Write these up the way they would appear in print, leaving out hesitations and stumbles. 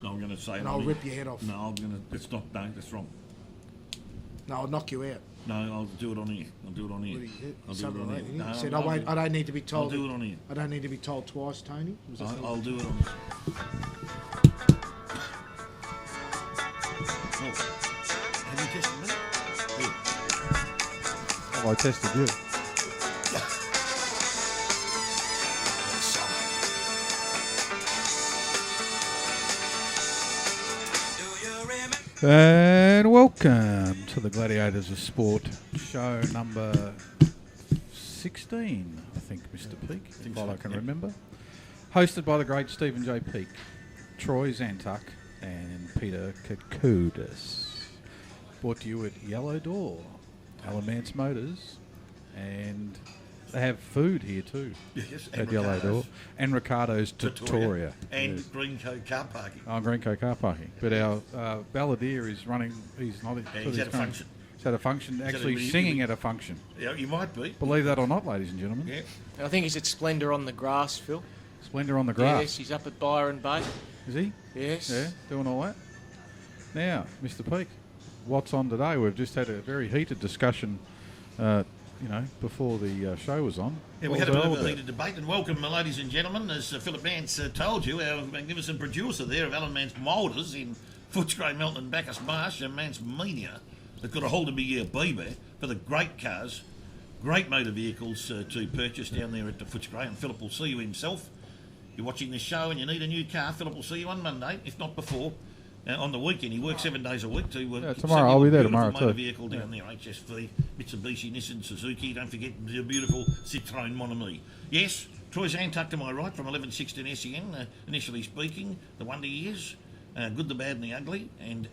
I'm going to say... And I'll rip your head off. No, I'm going to... It's not... No, that's wrong. No, I'll knock you out. No, I'll do it on here. I'll do it on here. I'll do it on here. No, he said, I don't need to be told... I'll do it on here. I don't need to be told twice, Tony. I'll do it on here. Have you tested me? Here. Oh, I tested you. And welcome to the Gladiators of Sport, show number 16, I think, Mr. Peak, if I can remember. Hosted by the great Stephen J. Peak, Troy Zantuck, and Peter Kokoudis. Brought to you at Yellow Door, Alan Mance Motors, and they have food here too. Yes, at Yellow Door. And Ricardo's Tutoria. And yes. Greencoat car parking. Oh, Greencoat car parking. But our balladeer is running, he's not... He's at a function. He's at a function, actually singing at a function. Yeah, you might be. Believe that or not, ladies and gentlemen. Yeah. I think he's at Splendour on the Grass, Phil. Splendour on the Grass. Yes, he's up at Byron Bay. Is he? Yes. Yeah, doing all that. Now, Mr. Peak, what's on today? We've just had a very heated discussion, before the show was on. Yeah, we had a bit of a heated debate, and welcome, ladies and gentlemen, as Philip Mance told you, our magnificent producer there of Alan Mance Motors in Footscray, Melton and Bacchus Marsh, and Mance Media, that got a hold of me BB for the great cars, great motor vehicles to purchase down there at the Footscray, and Philip will see you himself. You're watching this show and you need a new car, Philip will see you on Monday, if not before. On the weekend, he works 7 days a week to tomorrow. I'll be there tomorrow motor too. Vehicle down there, HSV, Mitsubishi, Nissan, Suzuki. Don't forget the beautiful Citroën Mon Ami. Yes, Troy Zantuck to my right from 1116 SEN. Initially speaking, the wonder years, good, the bad, and the ugly, and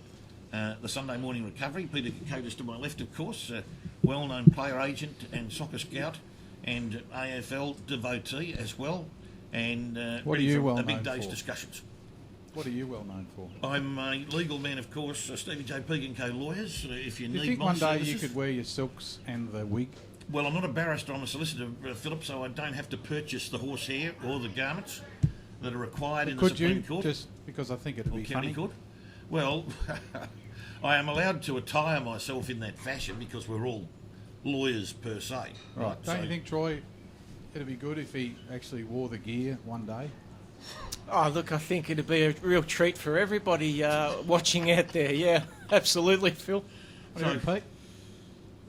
the Sunday morning recovery. Peter Kokoudis to my left, of course, well-known player agent and soccer scout, and AFL devotee as well. And what are you well known big day's for? Discussions. What are you well known for? I'm a legal man, of course, Stephen J. Peaky & Co. Lawyers. If you Do you need think my one day services. you could wear your silks and the wig? Well, I'm not a barrister, I'm a solicitor, Philip, so I don't have to purchase the horsehair or the garments that are required in the Supreme Court. Just because I think it'd be funny. Court? Well, I am allowed to attire myself in that fashion because we're all lawyers per se. Right. Don't you think, Troy, it'd be good if he actually wore the gear one day? Oh, look, I think it'd be a real treat for everybody watching out there. Yeah, absolutely, Phil. Sorry, Pete?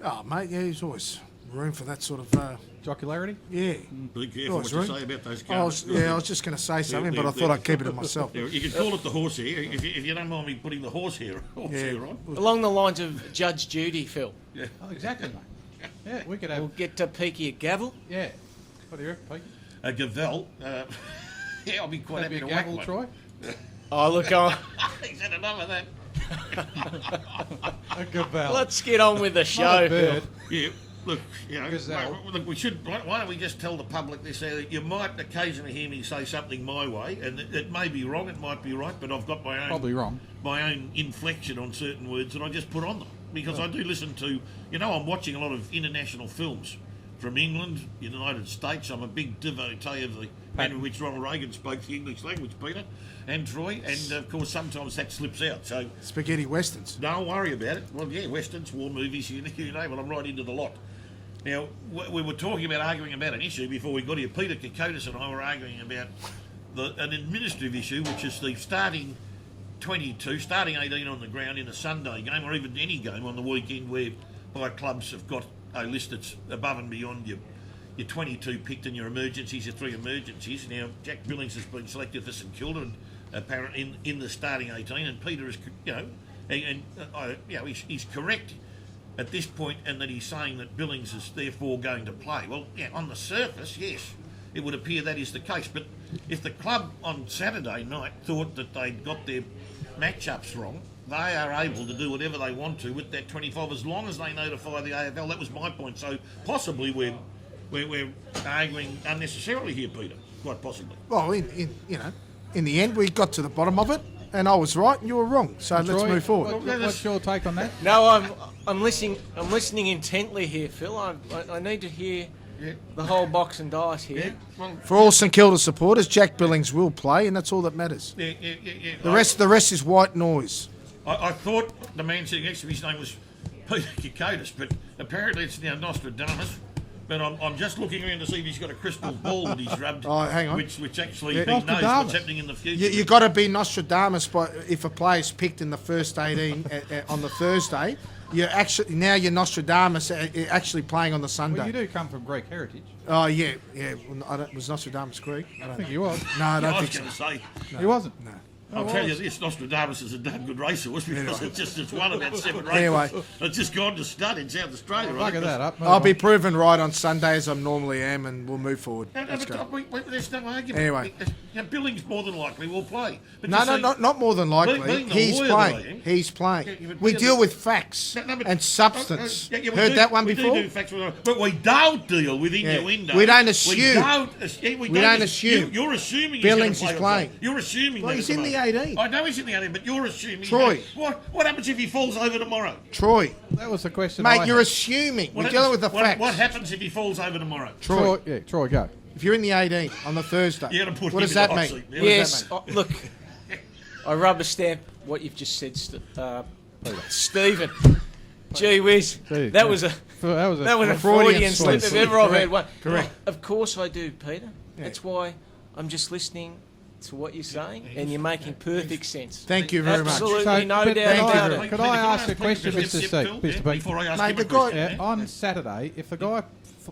Oh, mate, yeah, there's always room for that sort of... jocularity? Yeah. Be careful what you say about those cars. I was just going to say something, but I thought I'd keep it to myself. Yeah, you could call it the horsehair, if you don't mind me putting the horsehair on. Along the lines of Judge Judy, Phil. Yeah. Oh, exactly, mate. Yeah, we could have... We'll get to Peaky a gavel. Yeah. What do you reckon, Peaky? A gavel. Yeah, I'll be quite happy to whack one. Troy? Oh, look, He's had enough of that. A gavel. Let's get on with the show, Not a Phil. bird. Yeah, look, Gazelle. look, we should. Why don't we just tell the public this? You might occasionally hear me say something my way, and it may be wrong, it might be right, but I've got my own Probably wrong. My own inflection on certain words that I just put on them because I do listen to. I'm watching a lot of international films from England, United States. I'm a big devotee of the manner in which Ronald Reagan spoke the English language, Peter and Troy, and of course sometimes that slips out. So spaghetti westerns. Don't worry about it. Well, yeah, westerns, war movies, you name it. I'm right into the lot. Now, we were arguing about an issue before we got here. Peter Kokoudis and I were arguing about an administrative issue, which is the starting 22, starting 18 on the ground in a Sunday game, or even any game on the weekend whereby clubs have got a list that's above and beyond your 22 picked and your emergencies, your 3 emergencies. Now, Jack Billings has been selected for St Kilda and apparently in the starting 18, and Peter is, he's correct at this point, and that he's saying that Billings is therefore going to play. Well, yeah, on the surface, yes, it would appear that is the case, but if the club on Saturday night thought that they'd got their matchups wrong, they are able to do whatever they want to with that 25 as long as they notify the AFL. That was my point. So possibly we're arguing unnecessarily here, Peter. Quite possibly. Well, in the end, we got to the bottom of it, and I was right and you were wrong. So let's move forward. What's your take on that? No, I'm listening. I'm listening intently here, Phil. I need to hear Yeah. the whole box and dice here. Yeah. Well, For all St Kilda supporters, Jack Billings will play, and that's all that matters. yeah. The rest is white noise. I thought the man sitting next to me, his name was Peter Kokotis, but apparently it's now Nostradamus. But I'm just looking around to see if he's got a crystal ball that he's rubbed. Oh, hang on. Which actually Yeah. he knows Nostradamus. what's happening in the future. You got to be Nostradamus, but if a player's picked in the first 18 on the Thursday, you're Nostradamus actually playing on the Sunday. Well, you do come from Greek heritage. Oh yeah. Well, was Nostradamus Greek? I I don't think know. he was. No, I I don't was think going so. to say, He wasn't. No. I'll tell you this, Nostradamus is a damn good racehorse because it's won about 7 races. Anyway. It's just gone to stud in South Australia. right? Bugger that up. I'll be proven right on Sunday as I normally am, and we'll move forward. No, Let's but go. there's no argument. Anyway. Billings more than likely will play. But No, you no, see- not more than likely. being the He's lawyer that I am- playing. He's playing. Yeah, but We being deal the- with facts No, but- and substance. we Heard do- that one we before? do facts, but we don't deal with innuendo. We don't assume. We We don't assume. You're assuming he's Billings gonna is play or playing. play. You're assuming Well, that he's at in the the moment. 18. I know he's in the 18, but you're assuming. Troy. What happens if he falls over tomorrow? Troy, That was the question. I mate, you're had. assuming. What We're dealing with happens- the facts. What happens if he falls over tomorrow? Troy, Troy, go. if you're in the 18 on the Thursday, You're gonna put what him does in the that hot mean? seat. What does Yes, that mean? look, I rubber stamp what you've just said, Stephen. Gee whiz, Steve, that yeah. was a That was a Freudian Freudian slip slip. if ever I've Correct. had one. Correct. Of course I do, Peter. That's why I'm just listening to what you're saying, and you're making perfect sense. Thank you very much. Absolutely, So, no but doubt thank you about very it. Could I ask a question, Mr. Phil, Peak? before I ask Mate, him the a guy- question? Yeah, on Saturday, if the guy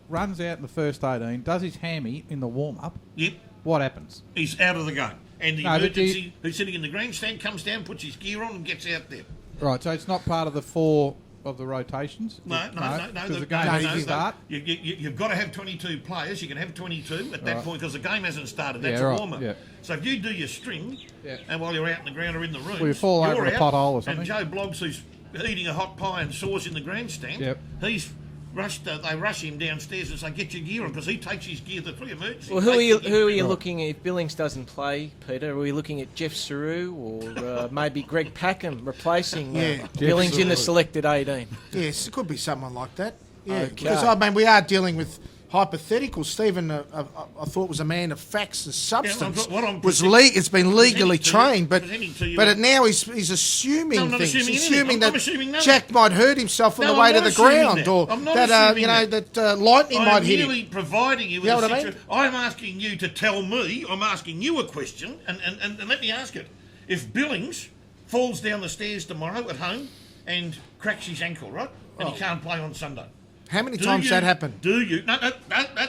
runs out in the first 18, does his hammy in the warm-up, Yep, what happens? he's out of the game. And the No, but emergency, who's sitting in the grandstand, comes down, puts his gear on, and gets out there. Right, so it's not part of the 4 of the rotations? No. Because the game doesn't start? You've got to have 22 players. You can have 22 at that Right. point because the game hasn't started. That's Yeah, a right, warm-up. yeah. So if you do your string, Yeah. and while you're out in the ground or in the room, Well, you fall over in a pothole or something. And Joe Bloggs, who's eating a hot pie and sauce in the grandstand, Yep. he's rushed. They rush him downstairs and say, "Get your gear on," because he takes his gear to 3 emergencies. Well, who are you looking at if Billings doesn't play, Peter? Are we looking at Jeff Saru or maybe Greg Packham replacing Yeah. Billings in the Saru. selected 18? Yes, it could be someone like that. Yeah, Okay. because I mean we are dealing with hypotheticals. Stephen, I thought was a man of facts and substance. what I'm It's been legally presenting to you- trained, but presenting to you- now he's assuming No, I'm not things. assuming He's anything. assuming I'm that assuming nothing. Jack might hurt himself on No, the way I'm to not the assuming ground, that. or I'm not that assuming that lightning might I'm hit merely him. providing you with You know a what I mean? situation. I'm asking you to tell me. I'm asking you a question, and let me ask it. If Billings falls down the stairs tomorrow at home and cracks his ankle, right, and he can't play on Sunday. How many Do times you- that happened? Do you? No, that's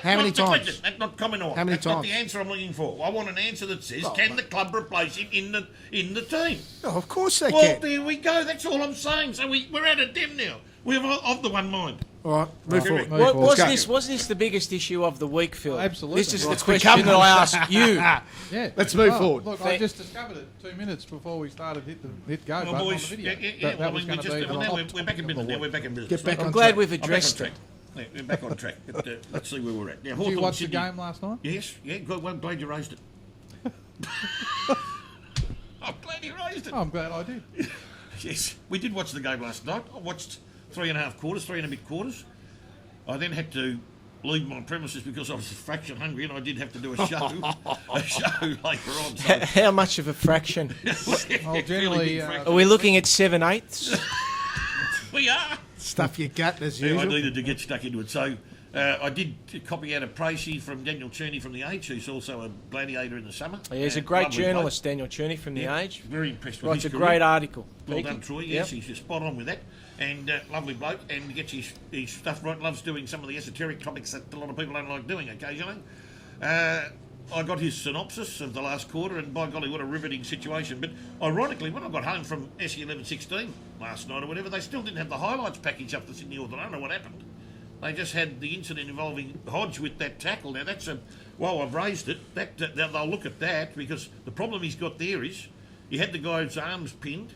How many not the times? question. That's not comment on. How many That's not the times? answer I'm looking for. I want an answer that says, Oh, can mate. the club replace him in the team? Oh, of course they Well, can. there we go. That's all I'm saying. So we're out of dem now. We're of the one mind. All right, move Correct. forward. Move What, forward. was this the biggest issue of the week, Phil? Absolutely. This is Well, the it's question become that I one. asked you. Yeah. Let's move Oh, forward. Look, I just discovered it 2 minutes before we started hit go Well, button on the boys, video. yeah. That was we going to just, be well, the now top we're back in of business. the Now week. we're back in business. Get back I'm on glad track. we've I'm back on addressed track. it. Yeah, we're back on track. But, let's see where we're at. Now, Did you Hawthorn watch the Sydney. game last night? Yes, yeah, good. Well, I'm glad you raised it. I'm glad you raised it. Oh, I'm glad I did. Yes, we did watch the game last night. I watched 3.5 quarters, 3 and a bit quarters. I then had to leave my premises because I was fraction hungry and I did have to do a show later on. So, How much of a fraction? fairly generally, big fraction. Are we looking at 7/8? We are. Stuff your gut as Yeah, I usual. needed to get stuck into it. So I did copy out a précis from Daniel Cherney from The Age, who's also a gladiator in the summer. He's a And great lovely journalist, Daniel Cherney from The bloke. Age. Very impressed with Writes a his career. great article. Well Peaky. done, Troy. Yes, Yep. he's just spot on with that. And lovely bloke, and gets his stuff right. Loves doing some of the esoteric topics that a lot of people don't like doing occasionally. I got his synopsis of the last quarter, and by golly, what a riveting situation. But ironically, when I got home from SE 11:16 last night or whatever, they still didn't have the highlights package up to Sydney North. I don't know what happened. They just had the incident involving Hodge with that tackle. Now, that's while I've raised it, that they'll look at that, because the problem he's got there is he had the guy's arms pinned.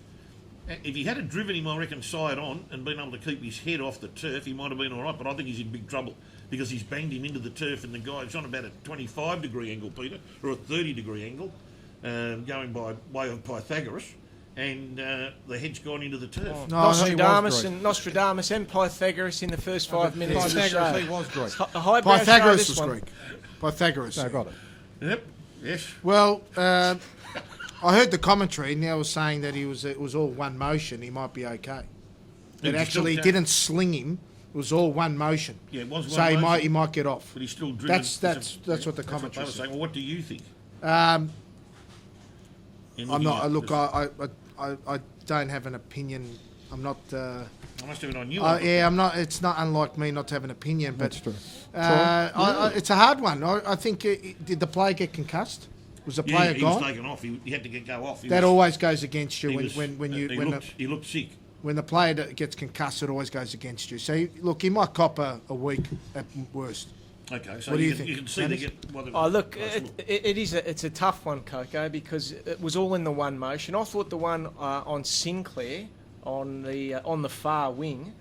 If he had driven him, I reckon, side on and been able to keep his head off the turf, he might have been all right, but I think he's in big trouble because he's banged him into the turf, and the guy's on about a 25-degree angle, Peter, or a 30-degree angle, going by way of Pythagoras, and the head's gone into the turf. No, Nostradamus and Pythagoras in the first 5 minutes of the show. Pythagoras, he was Greek. A highbrow show, Pythagoras this was one. Greek. Pythagoras. So I got it. Yep. Yes. Well, I heard the commentary, and they were saying that it was all one motion. He might be okay. It He's actually still- didn't sling him. It was all one motion. Yeah, it was one So motion. he might get off. But he's still driven. That's what the That's what they commentary were said. saying. Well, what do you think? In I'm looking not. at Look, this- I don't have an opinion. I'm not. I must have it on you. Yeah, I'm not. It's not unlike me not to have an opinion, but That's true. it's a hard one. I think did the player get concussed? Was the player he was gone? taken off. He had to go off. That always goes against you He looked sick. when the player gets concussed. It always goes against you. So look, he might cop a week at worst. Okay, so What do you can, think, you can see they Dennis? get. Well, Oh, look, it's a tough one, Coco, because it was all in the one motion. I thought the one on Sinclair on the far wing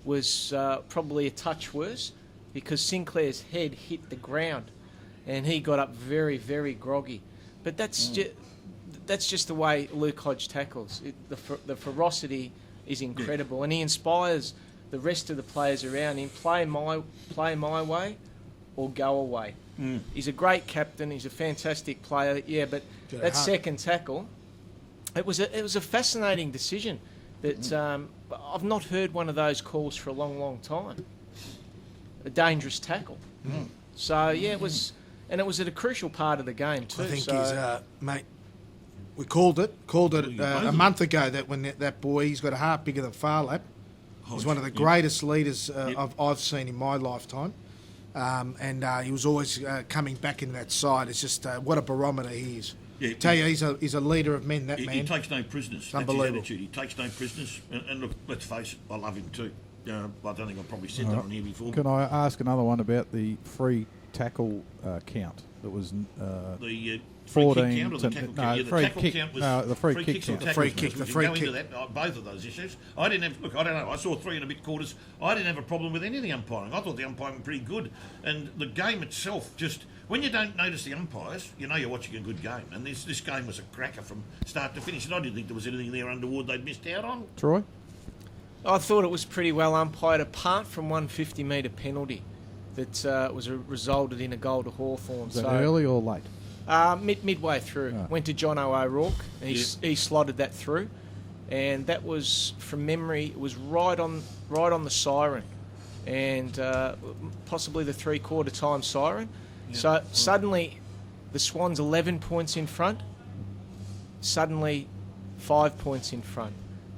was probably a touch worse because Sinclair's head hit the ground and he got up very, very groggy. But that's just the way Luke Hodge tackles. The ferocity is incredible, and he inspires the rest of the players around him. Play my way, or go away. He's a great captain. He's a fantastic player. Yeah, but that second tackle, it was a fascinating decision. That I've not heard one of those calls for a long, long time. A dangerous tackle. So yeah, it was. And it was at a crucial part of the game too. I think so. he's mate. We called it a month ago that when that boy, he's got a heart bigger than Farlap. He's one of the greatest leaders I've seen in my lifetime, and he was always coming back into that side. It's just what a barometer he is. Yeah, Tell you, he's a leader of men. That man. He takes no prisoners. That's Unbelievable. his attitude. He takes no prisoners. And look, let's face it, I love him too. I don't think I've probably said that on here before. Can I ask another one about the free tackle count? That was The 14 free kick count or the to- tackle no, count? Yeah, the free tackle kick- count was no, the free kick kicks or count. The tackles. free kick, We the can free go into kick. that, both of those issues. I didn't have. Look, I don't know. I saw 3 and a bit quarters. I didn't have a problem with any of the umpiring. I thought the umpiring was pretty good, and the game itself just. When you don't notice the umpires, you know you're watching a good game. And this game was a cracker from start to finish. And I didn't think there was anything there untoward they'd missed out on. Troy? I thought it was pretty well umpired, apart from one 50-metre penalty that resulted in a goal to Hawthorn. Was that early or late? Midway through, Oh. went to John O'Rourke, and he slotted that through, and that was from memory. It was right on the siren, and possibly the 3/4 time siren. So suddenly, the Swans 11 points in front. Suddenly, 5 points in front.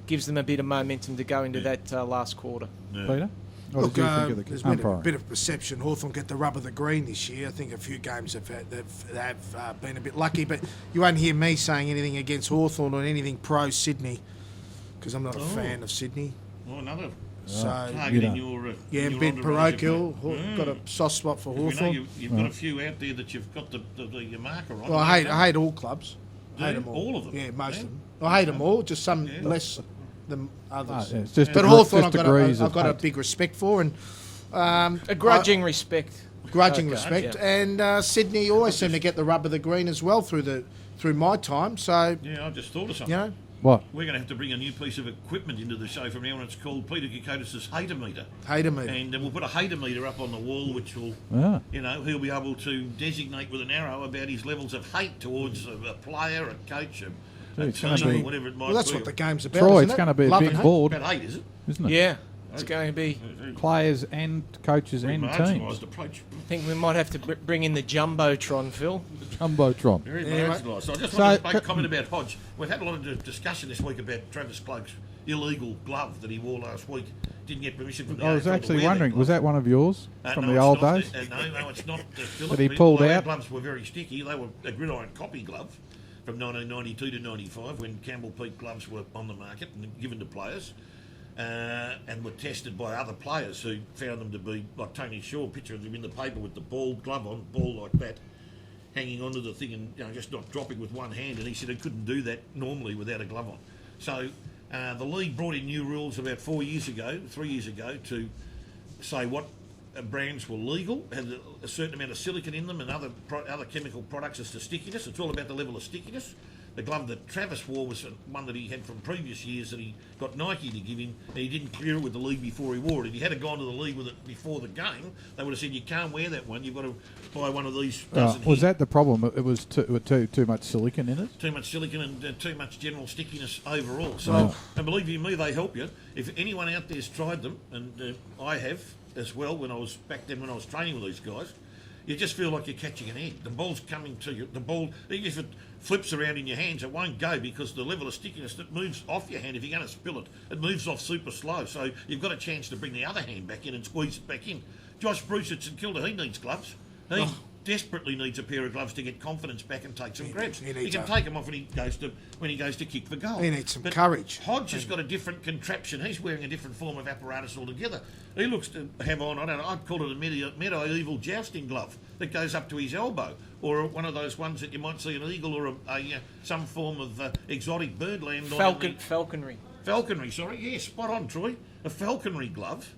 Gives them a bit of momentum to go into that last quarter. Peter? What Look, did you think of there's the been a umpiring? bit of perception. Hawthorn get the rub of the green this year. I think a few games they've been a bit lucky, but you won't hear me saying anything against Hawthorn or anything pro Sydney because I'm not a fan of Sydney. Oh, another So targeting your. yeah, a your bit entourage, parochial. mate. Got a soft spot for We know Hawthorn. you've got a few out there that you've got the marker on. Well, I hate all clubs. Do I hate you? them All of them? Yeah, most Yeah. of them. I hate them all. Just some Yeah. less than others. Yeah, it's just But degre- Hawthorn, just I've degrees got of a hate. big respect for, and A grudging respect. grudging Okay, respect. yeah. And Sydney always seem to get the rub of the green as well through my time. So Yeah, I just thought of something. you know, What? We're going to have to bring a new piece of equipment into the show from now on. It's called Peter Kokotis' hater meter. hater me. And we'll put a hater meter up on the wall, which will, Yeah. he'll be able to designate with an arrow about his levels of hate towards a player, a coach, a it's gonna team, be- or whatever it might Well, that's be. what the game's about. Troy, isn't it's it? going to be a Love big and hate. board, About hate, is it? isn't it? Yeah, it's going to be. Players and coaches Very and marginalised teams. approach. I think we might have to bring in the jumbotron, Phil. Jumbotron. Very Yeah, marginalised. So I just So- wanted to make a comment about Hodge. We've had a lot of discussion this week about Travis Cloak's illegal glove that he wore last week. Didn't get permission from the I was AFL to actually wear wondering, that was glove. that one of yours from No, the it's old not. days? No, it's not. Philip. That he pulled Our out? gloves were very sticky. They were a gridiron copy glove from 1992 to 95 when Campbell Peak gloves were on the market and given to players. And were tested by other players who found them to be, like Tony Shaw, picture of him in the paper with the ball glove on, ball like that, hanging onto the thing and just not dropping with one hand. And he said he couldn't do that normally without a glove on. So the league brought in new rules about 3 years ago, to say what brands were legal, had a certain amount of silicon in them and other chemical products as to stickiness. It's all about the level of stickiness. the glove that Travis wore was one that he had from previous years that he got Nike to give him, and he didn't clear it with the league before he wore it. If he had gone to the league with it before the game, they would have said, you can't wear that one, you've got to buy one of these. Was that the problem? It was too much silicon in it? Too much silicon and too much general stickiness overall. So, and believe you me, they help you. If anyone out there's tried them, and I have as well when I was training with these guys, you just feel like you're catching an egg. The ball's coming to you. The ball, even if it flips around in your hands, it won't go because the level of stickiness that moves off your hand, if you're going to spill it, it moves off super slow. So you've got a chance to bring the other hand back in and squeeze it back in. Josh Bruce at St Kilda, he needs gloves. He desperately needs a pair of gloves to get confidence back and take some grabs. He can take them off when he goes to kick for goal. He needs some courage. Hodge has got a different contraption. He's wearing a different form of apparatus altogether. He looks to have on, I don't know, I'd call it a medieval jousting glove that goes up to his elbow, or one of those ones that you might see an eagle or some form of exotic birdland. Falconry. Falconry, sorry. Yeah, spot on, Troy. A falconry glove.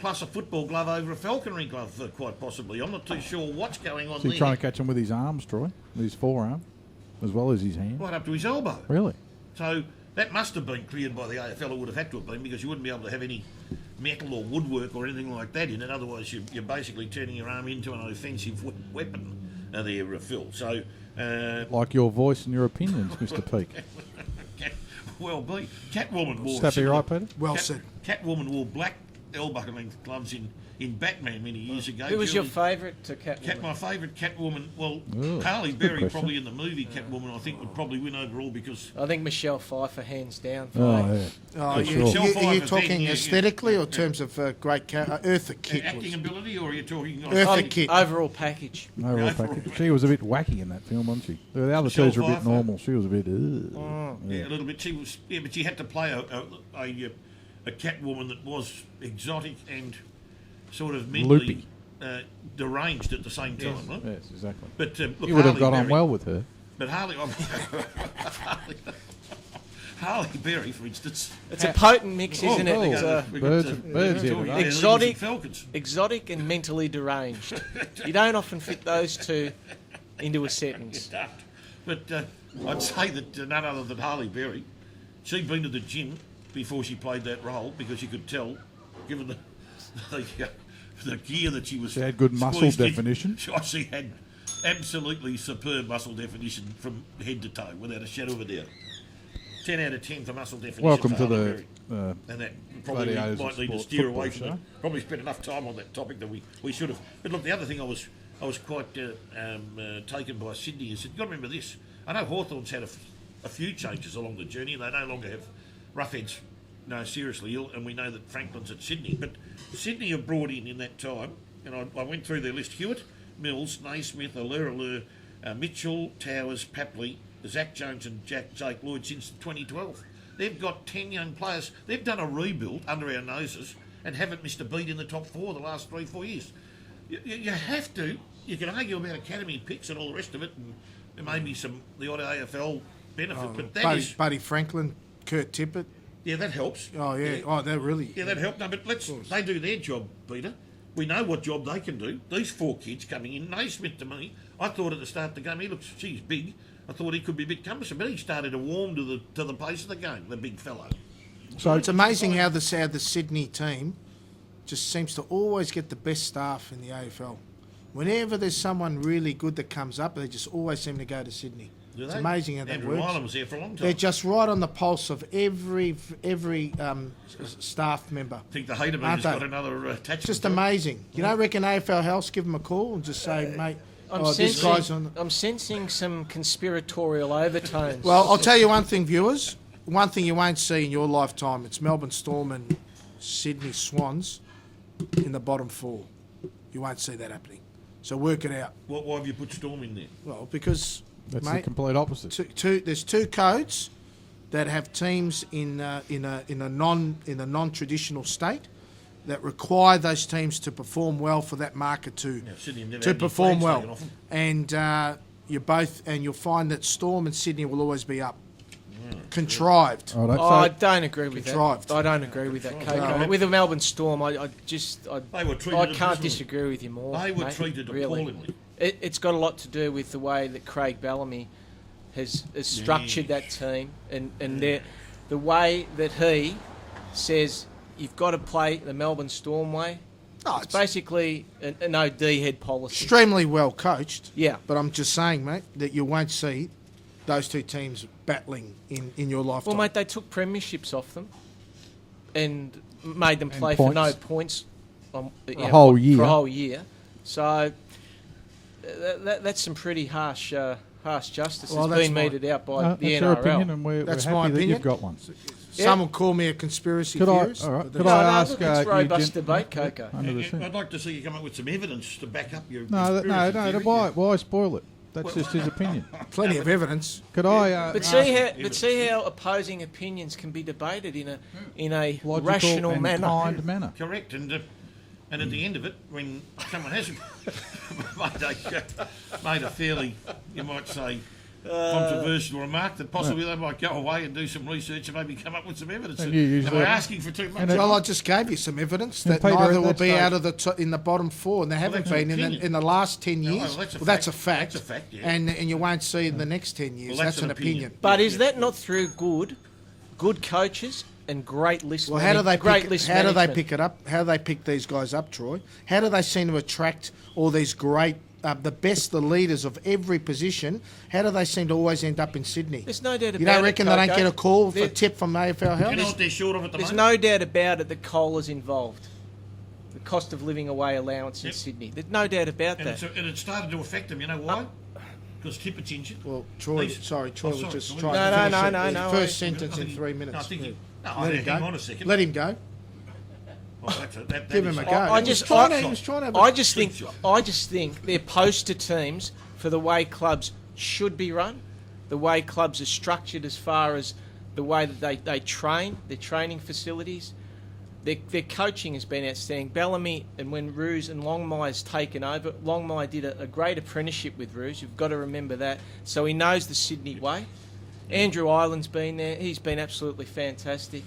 Plus a football glove over a falconry glove, quite possibly. I'm not too sure what's going on So there. you're trying to catch him with his arms, Troy? With his forearm? As well as his hand? Right up to his elbow. Really? So that must have been cleared by the AFL. It would have had to have been, because you wouldn't be able to have any metal or woodwork or anything like that in it. Otherwise, you're basically turning your arm into an offensive weapon there, Phil. So, like your voice and your opinions, Mr. Peake. Well, Catwoman wore... Step you right, Peter? Well said. Catwoman wore black elbow-length gloves in Batman many years ago. Who was your favourite to Catwoman? My favourite Catwoman, well, Ooh, Harley good Berry, question. probably in the movie Catwoman, I think would probably win overall because... I think Michelle Pfeiffer, hands down. Oh, yeah. Oh, For you, sure. are you talking aesthetically or in terms of great Eartha Kitt? acting ability, or are you talking... Eartha Kitt. Overall package. Overall package. She was a bit wacky in that film, wasn't she? The other Michelle twos were a bit Pfeiffer. normal. She was a bit... Yeah, a little bit. She was... Yeah, but she had to play a Catwoman that was exotic and sort of mentally deranged at the same time. Yes, Right? yes, exactly. But look, You would have Harley got on Berry- well with her. But Harley Berry, for instance... It's a potent mix, isn't oh, it? It's birds here today. Exotic. Falcons. exotic and mentally deranged. You don't often fit those two into a sentence. But I'd say that none other than Harley Berry, she'd been to the gym before she played that role, because you could tell, given the gear that she was... She had good muscle squeezed in, definition. She had absolutely superb muscle definition from head to toe, without a shadow of a doubt. 10 out of 10 for muscle definition. Welcome for to Harley the Berry. And that probably Gladiators might of need to Sport steer football away from show. it. Probably spent enough time on that topic that we should have. But look, the other thing I was quite taken by Sydney is that you've got to remember this. I know Hawthorn's had a few changes along the journey. They no longer have roughheads seriously ill, and we know that Franklin's at Sydney. But Sydney have brought in that time, and I went through their list: Hewitt, Mills, Naismith, Allure, Mitchell, Towers, Papley, Zach Jones and Jake Lloyd since 2012. They've got 10 young players. They've done a rebuild under our noses and haven't missed a beat in the top 4 the last 3-4 years. You have to. You can argue about academy picks and all the rest of it, and maybe the odd AFL benefit, but that is... Buddy Franklin, Kurt Tippett. Yeah, that helps. Oh, yeah. Oh, that really... Yeah, that helped. No, but they do their job, Peter. We know what job they can do. These 4 kids coming in, Naismith to me, I thought at the start of the game, he looks, geez, big. I thought he could be a bit cumbersome, but he started to warm to the pace of the game, the big fellow. So it's amazing how the Sydney team just seems to always get the best staff in the AFL. Whenever there's someone really good that comes up, they just always seem to go to Sydney. It's amazing how that Andrew works. Ryland was there for a long time. They're just right on the pulse of every staff member. I think the Haterman Aren't has they? got another attachment. Just to it. amazing. You don't reckon AFL House give them a call and just say, mate, I'm this guy's on... I'm sensing some conspiratorial overtones. Well, I'll tell you one thing, viewers. One thing you won't see in your lifetime, it's Melbourne Storm and Sydney Swans in the bottom 4. You won't see that happening. So work it out. Why have you put Storm in there? Well, because, That's the mate, complete opposite. there's 2 codes that have teams in a non-traditional state that require those teams to perform well for that market to Sydney have never to had any perform flags taken well. off them. And you'll find that Storm and Sydney will always be up. Contrived. All right, I so don't agree with Contrived. that. I don't agree with that, Coco. No. With the Melbourne Storm, I They were treated can't abysmally. disagree with you more. They were mate, treated really. appallingly. It's got a lot to do with the way that Craig Bellamy has structured that team, and the way that he says you've got to play the Melbourne Storm way. Oh, It's basically an OD head policy. extremely well coached. Yeah. But I'm just saying, mate, that you won't see those two teams battling in your lifetime. Well, mate, they took premierships off them and made them And play for no points. points A whole year. For a whole year. So that's some pretty harsh justice Well, that's that's been my- meted out by That's the your NRL. opinion, and we're That's happy my that opinion. you've got one. Some will call me a conspiracy Could I? theorist. All right. but Could that's- I No, ask? look, it's robust Eugene- debate, Coco. 100%. I'd like to see you come up with some evidence to back up your No, conspiracy no. theory. Why spoil it? That's just his opinion. Plenty of evidence. Could I? But see how opposing opinions can be debated in a logical rational and manner. kind manner. Correct, and at the end of it, when someone has made a fairly, you might say, controversial remark, that possibly they might go away and do some research and maybe come up with some evidence. And you Am usually- I asking for too much? And Well, I just gave you some evidence And that Peter, neither at will that be stage- out of in the bottom four, and they haven't that's an been opinion. in the last 10 No, years. well, that's a that's a fact. fact. That's a fact, yeah. And you won't see in the next 10 years. Well, that's that's an an opinion. opinion. But is that not through good coaches and great list? Well, how do they great pick, list how do they management? pick it up? How do they pick these guys up, Troy? How do they seem to attract all these great, the leaders of every position? How do they seem to always end up in Sydney? There's no doubt about it. You don't reckon they don't Coco. get a call for There- a tip from AFL You know House? what they're short of at the There's moment? no doubt about it that coal is involved. The cost of living away allowance in Yep. Sydney. There's no doubt about And, that. and it started to affect them. You know why? Because Tippett's injured. Well, Troy, These- sorry, Troy Oh, was sorry, just sorry. trying No, to no, finish no, it. no, The no, First I- sentence I in think- 3 minutes. No, I think Yeah. no, Let him hang go. on a second. Let him go. Well, that Give is- him a go. I He just- was trying to- I- he was trying to have a- I just think they're poster teams for the way clubs should be run, the way clubs are structured as far as the way that they train, their training facilities. Their coaching has been outstanding. Bellamy, and when Roos and Longmire's taken over, Longmire did a great apprenticeship with Roos. You've got to remember that. So he knows the Sydney way. Andrew Ireland's been there. He's been absolutely fantastic.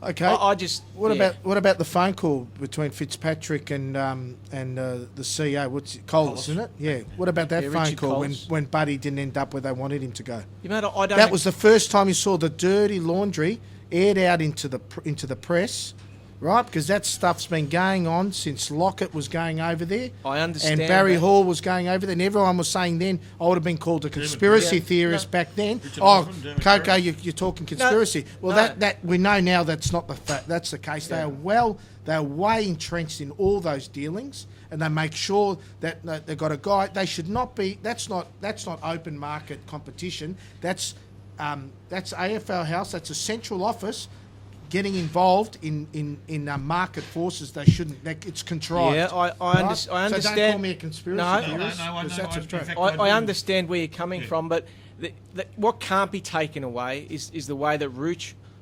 Okay. I just... What yeah. about the phone call between Fitzpatrick and the CEO? What's it, Coles, isn't it? Yeah. What about that Yeah, phone Richard call Coles. when Buddy didn't end up where they wanted him to go? You know, I don't... That was the first time you saw the dirty laundry aired out into the press, right? Because that stuff's been going on since Lockett was going over there. I understand And Barry that. Hall was going over there, and everyone was saying then, I would have been called a conspiracy Yeah. theorist No. back then. Richard Oh, Hoffman, Dermot Coco, Barry. you're talking conspiracy. Well, no. that we know now that's not the fact. That's the case. They are way entrenched in all those dealings, and they make sure that they've got a guy. They should not be. That's not open market competition. That's AFL House. That's a central office getting involved in market forces. They shouldn't. It's contrived. Yeah, I right? understand. So don't call me a conspiracy No. theorist. No, I 'cause know, that's a in fact. fact, I do. understand where you're coming Yeah. from, but what can't be taken away is the way that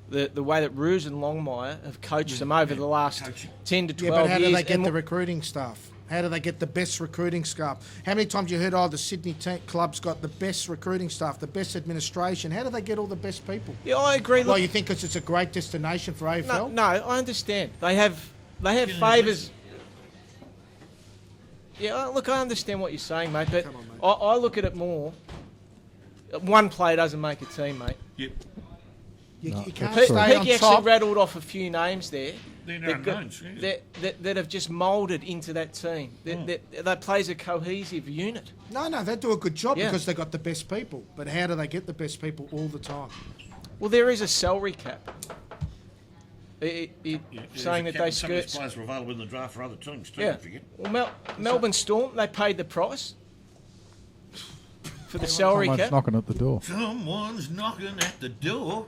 the way that Roos and Longmire have coached them over the last Coaching. 10 to Yeah, 12 but how years. do they get And the recruiting staff? How do they get the best recruiting staff? How many times you heard, the Sydney club's got the best recruiting staff, the best administration? How do they get all the best people? yeah, I agree. Well, Look, you think 'cause it's a great destination for AFL? no, I understand. They have Can you favours. Yeah, look, I understand what you're saying, mate, but Come on, mate. I look at it more. One player doesn't make a team, mate. Yep. You can't That's stay right. on Peaky top. actually rattled off a few names there. They're that got- unknowns, yeah. that have just moulded into that team. That plays a cohesive unit. No, they do a good job Yeah. because they got the best people. But how do they get the best people all the time? Well, there is a salary cap. Yeah, Saying that there's a cap, they and some of these skirt. players were available in the draft for other teams too. Yeah. Don't forget. Well, Melbourne Storm, they paid the price for the salary Someone's cap. knocking at the door. Someone's knocking at the door.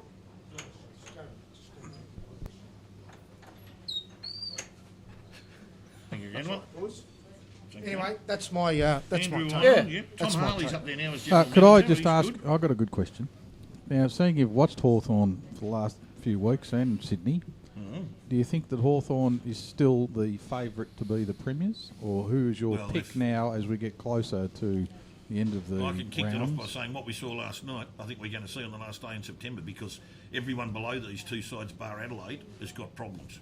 Thank you again, Thank you. Anyway, that's my Andrew time. Ireland, Yeah. Tom That's my Harley's take. up there now as Could general I manager. just He's ask? good. I've got a good question. Now, seeing you've watched Hawthorn for the last few weeks and Sydney, do you think that Hawthorn is still the favourite to be the premiers, or who is your Well, pick if- now as we get closer to the end of the I can kick it off by rounds? saying what we saw last night, I think we're going to see on the last day in September, because everyone below these two sides, bar Adelaide, has got problems.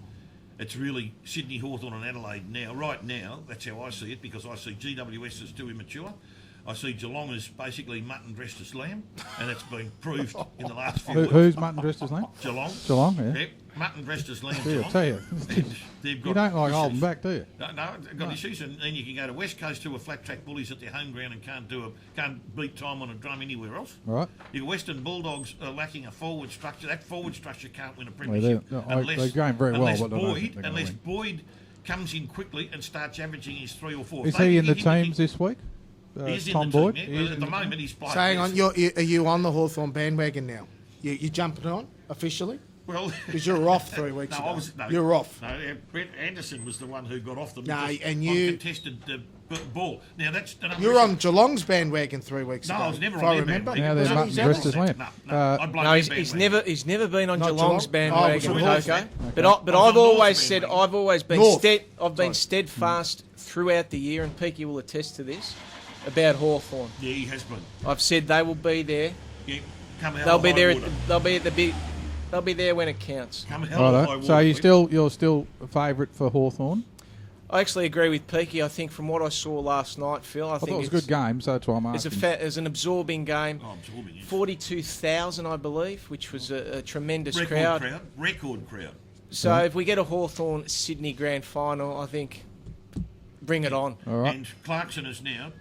It's really Sydney, Hawthorn and Adelaide now. Right now, that's how I see it, because I see GWS as too immature. I see Geelong as basically mutton dressed as lamb, and it's been proved in the last few weeks. Who's mutton dressed as lamb? Geelong. Geelong, yeah. Yep, mutton dressed as lamb. Yeah, Geelong. I'll tell you. And they've got You don't like issues. holding back, do you? No, they've got issues, and then you can go to West Coast who are flat track bullies at their home ground and can't beat time on a drum anywhere else. Right. Your Western Bulldogs are lacking a forward structure. That forward structure can't win a Well, premiership they're going very well, unless but I don't think they're gonna unless win. Boyd comes in quickly and starts averaging his 3 or 4. Is They he in can the get him teams this week? He's Tom in the Boyd? team, He yeah, is but at in the the moment he's playing. So hang on, are you on the Hawthorn bandwagon now? You jumping on officially? Well, Because you were off 3 weeks no, ago. I was. No, you were off. No, Brett Anderson was the one who got off them. No, because and on you- contested ball. Now that's. You were on Geelong's bandwagon 3 weeks No, ago. I was never if on I their remember. bandwagon. Now they're No, mutton he's dressed as out. lamb. I blame No, their he's bandwagon. never been on Not Geelong's Geelong? Oh, bandwagon, it was Coco. North. But I was I've on always North's said bandwagon. I've always been North. I've been steadfast throughout the year, and Peaky will attest to this about Hawthorn. Yeah, he has been. I've said they will be there. Yeah, come out. They'll of be high there. water. They'll be at the big. They'll be there when it counts. Come hell or high Righto. water. So Pete. you're still a favourite for Hawthorn? I actually agree with Peaky. I think from what I saw last night, Phil, I I thought think it was a good game, so that's why I'm It's asking. it's an absorbing game. Oh, absorbing it. 42,000, I believe, which was a tremendous Record crowd. crowd. So if we get a Hawthorn Sydney Grand Final, I think bring it on. All right. And Clarkson is now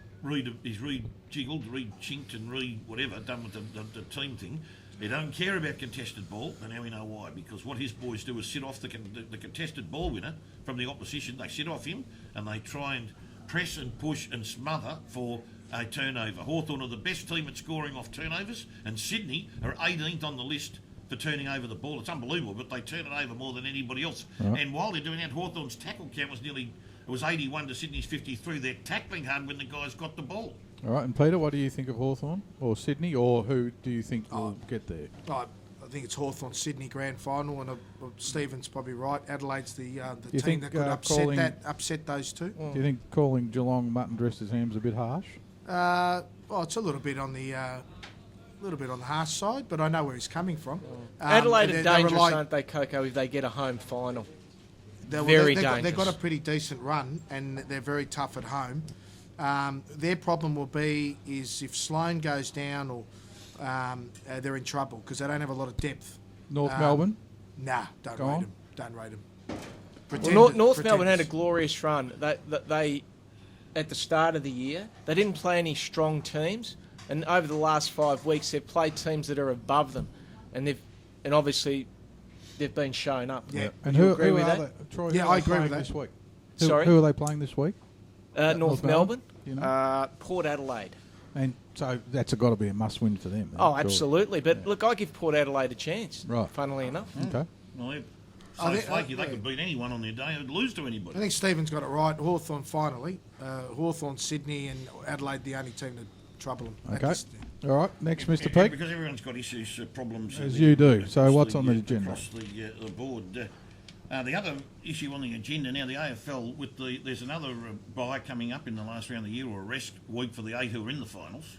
he's re-jiggled, re-chinked, and re-whatever done with the team thing. They don't care about contested ball, and now we know why. Because what his boys do is sit off the contested ball winner from the opposition. They sit off him, and they try and press and push and smother for a turnover. Hawthorn are the best team at scoring off turnovers, and Sydney are 18th on the list for turning over the ball. It's unbelievable, but they turn it over more than anybody else. Right. And while they're doing that, Hawthorn's tackle count was 81 to Sydney's 53. They're tackling hard when the guys got the ball. All right. And Peter, what do you think of Hawthorn or Sydney, or who do you think will get there? I think it's Hawthorn Sydney Grand Final, and Stephen's probably right. Adelaide's the You team think, that could calling- upset those two. Do you think calling Geelong mutton dressed as ham's a bit harsh? Well, it's a little bit on the harsh side, but I know where he's coming from. Adelaide they- are they dangerous, rely- aren't they, Coco, if they get a home final? They've got dangerous. a pretty decent run, and they're very tough at home. Their problem will be is if Sloane goes down, or they're in trouble because they don't have a lot of depth. North Melbourne? Nah, don't Go rate on. them. Don't rate them. Well, North Melbourne had a glorious run. They at the start of the year, they didn't play any strong teams, and over the last 5 weeks, they've played teams that are above them, and obviously they've been shown up. Yeah. And You who agree with are that? they? Troy, Yeah, who are I they agree playing with that. this week? Sorry? Who are they playing this week? North Melbourne, you know? Port Adelaide. And so that's got to be a must-win for them. then, Oh, surely. absolutely. But look, I give Port Adelaide a chance. Right. Funnily enough. Okay. Well, they're I so think- flaky, they could beat anyone on their day and lose to I anybody. think Stephen's got it right. Hawthorn finally. Hawthorn, Sydney, and Adelaide the only team to trouble them. Okay. All right. Next, Mr. Yeah, Peak. because everyone's got issues, problems. As you do. So across what's on the agenda? Across the board. The other issue on the agenda now, the AFL, there's another bye coming up in the last round of the year, or a rest week for the 8 who are in the finals.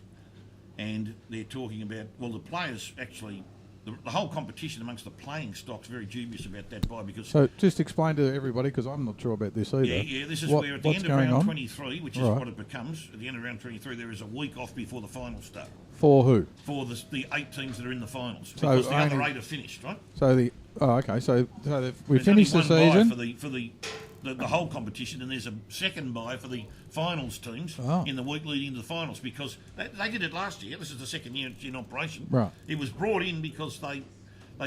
And they're talking about, the players actually, the whole competition amongst the playing stock's very dubious about that bye because... So just explain to everybody, because I'm not sure about this either. Yeah, this is What- where at the what's end of going round on? 23, which is Right. what it becomes, at the end of round 23, there is a week off before the finals start For who? for the 8 teams that are in the finals. So Because the other only- 8 are finished, right? So okay. So we There's finished the only one bye season. for the whole competition, and there's a second bye for the finals teams Oh. in the week leading into the finals because they did it last year. This is the second year it's in operation. Right. It was brought in because they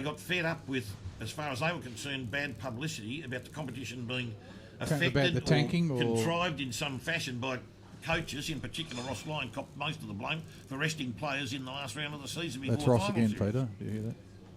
got fed up with, as far as they were concerned, bad publicity about the competition being affected about the tanking or- contrived in some fashion by coaches, in particular Ross Lyon copped most of the blame for resting players in the last round of the season before That's Ross finals again, series. Peter. Do you hear that?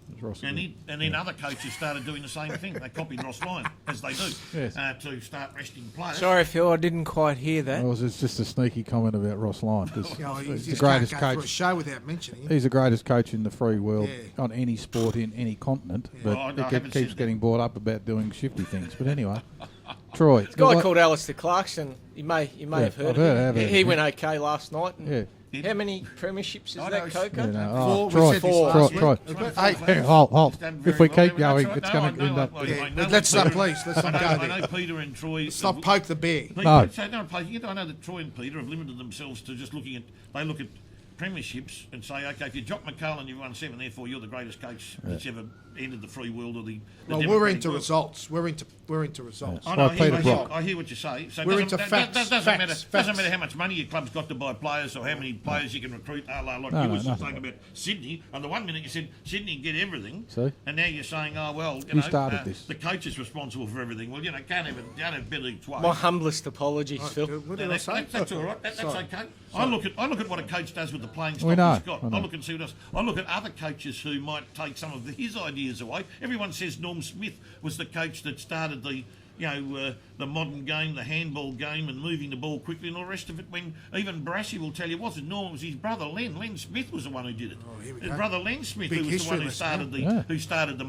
That's Ross And, again. then other coaches started doing the same thing. They copied Ross Lyon, as they do, Yes. to start resting players. Sorry, Phil, I didn't quite hear that. Well, it's just a sneaky comment about Ross Lyon. 'Cause You know, you he's the just greatest can't go through a coach. show without mentioning him. He's the greatest coach in the free world Yeah. on any sport in any continent. But Oh, no, I it haven't keeps said getting brought up about doing shifty things. But anyway, Troy. A guy called Alistair Clarkson. You may have heard I've of heard him. of him, He yeah. went okay last night. And Yeah. How many premierships is I know that, it's- Coco? You know, Four, we Troy, said this Troy, last Troy. week. It's been Hey, four. Hey, halt. He's done If very we well. keep That's going, right. it's No, going I to know, end up... I Yeah, know let's that not, Peter- please. Let's not go I there. know Peter and Troy. Stop poke the bear. No. So don't poke. I know that Troy and Peter have limited themselves to just looking at. They look at premierships and say, okay, if you're Jock McCullough and you've won 7, therefore you're the greatest coach that's ever entered the free world or the Well, we're democratic into world. results. We're into results. I know, Well, Peter Brock. I hear what you say. So We're doesn't- into that- facts, That doesn't facts, matter. facts. Doesn't matter how much money your club's got to buy players or how many players you can recruit. Like No, you no, were nothing. saying about Sydney. On the one minute you said Sydney get everything, See? and now you're saying, oh well, You started this. The coach is responsible for everything. Well, can't have better twice. My humblest apologies, Phil. What No, did I say? that's all right. That's Sorry. okay. I look at what a coach does with the playing stock We know, he's got. I know. I look and see what else. I look at other coaches who might take some of his ideas away. Everyone says Norm Smith was the coach that started the the modern game, the handball game, and moving the ball quickly and all the rest of it. When even Barassi will tell you, it wasn't Norm, it was his brother Len. Len Smith was the one who did it. Oh, here we His go. brother Len Smith, Big who was the history one who lesson, started the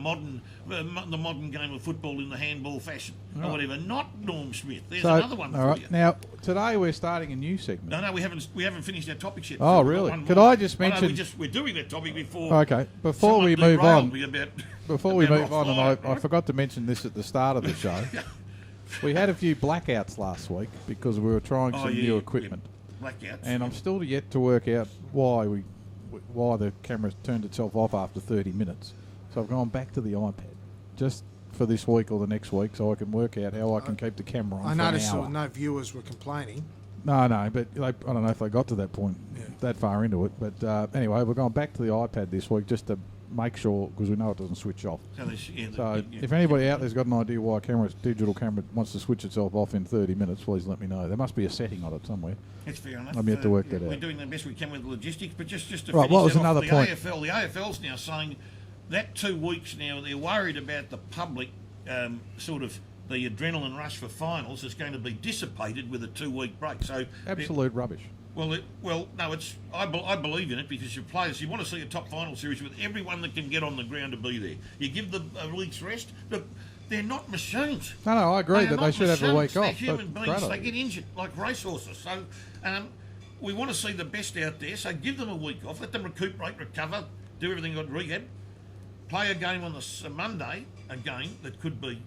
modern game of football in the handball fashion or whatever. Not Norm Smith. There's So, another one all for right. you. Now, today we're starting a new segment. No, we haven't finished our topics yet. Oh, We've got really? one Could more. I just Oh, no, mention- we're doing that topic before. Okay, before someone we move derailed on, me about- before we about move on, and offline, I right? forgot to mention this at the start of the show. We had a few blackouts last week because we were trying some new equipment, Blackouts. and I'm still yet to work out why the camera turned itself off after 30 minutes. So I've gone back to the iPad just for this week or the next week, so I can work out how I can keep the camera on. I for noticed an hour. no viewers were complaining. No, but I don't know if they got to that point, that far into it. But anyway, we're going back to the iPad this week just to make sure, because we know it doesn't switch off. So if anybody out there's got an idea why a digital camera wants to switch itself off in 30 minutes, please let me know. There must be a setting on it somewhere. That's fair enough. I'm yet to work that We're out. doing the best we can with the logistics, but just to Right, finish what was that off, another point? The AFL's now saying that 2 weeks now, they're worried about the public sort of the adrenaline rush for finals is going to be dissipated with a 2-week break. So Absolute rubbish. no, I believe in it because your players, you want to see a top final series with everyone that can get on the ground to be there. You give them a week's rest. Look, they're not machines. No, I agree that they should have a week They're off. human but beings. great They idea. get injured like racehorses. So we want to see the best out there. So give them a week off. Let them recuperate, recover, do everything on rehab. Play a game on the Monday, a game that could be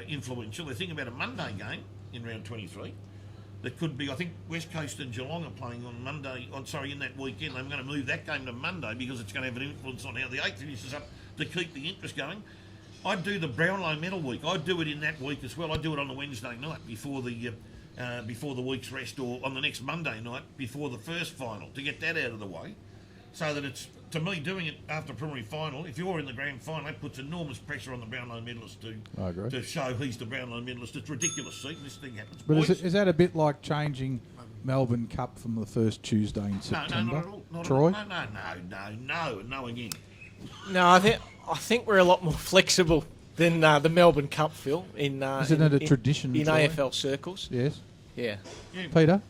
influential. They're thinking about a Monday game in round 23. That could be, I think West Coast and Geelong are playing on Monday, in that weekend. They're going to move that game to Monday because it's going to have an influence on how the 8th finishes up to keep the interest going. I'd do the Brownlow Medal week. I'd do it in that week as well. I'd do it on the Wednesday night before the week's rest, or on the next Monday night before the first final, to get that out of the way. So that it's, to me, doing it after preliminary final, if you're in the grand final, that puts enormous pressure on the Brownlow medalist I agree. to show he's the Brownlow medalist. It's ridiculous. See, this thing happens. But Boys, is that a bit like changing Melbourne Cup from the first Tuesday in no, September? not at all. Not Troy? At all. No again. No, I think we're a lot more flexible than the Melbourne Cup, Phil. Isn't it a tradition, in Troy? AFL circles? Yes. Yeah. Peter?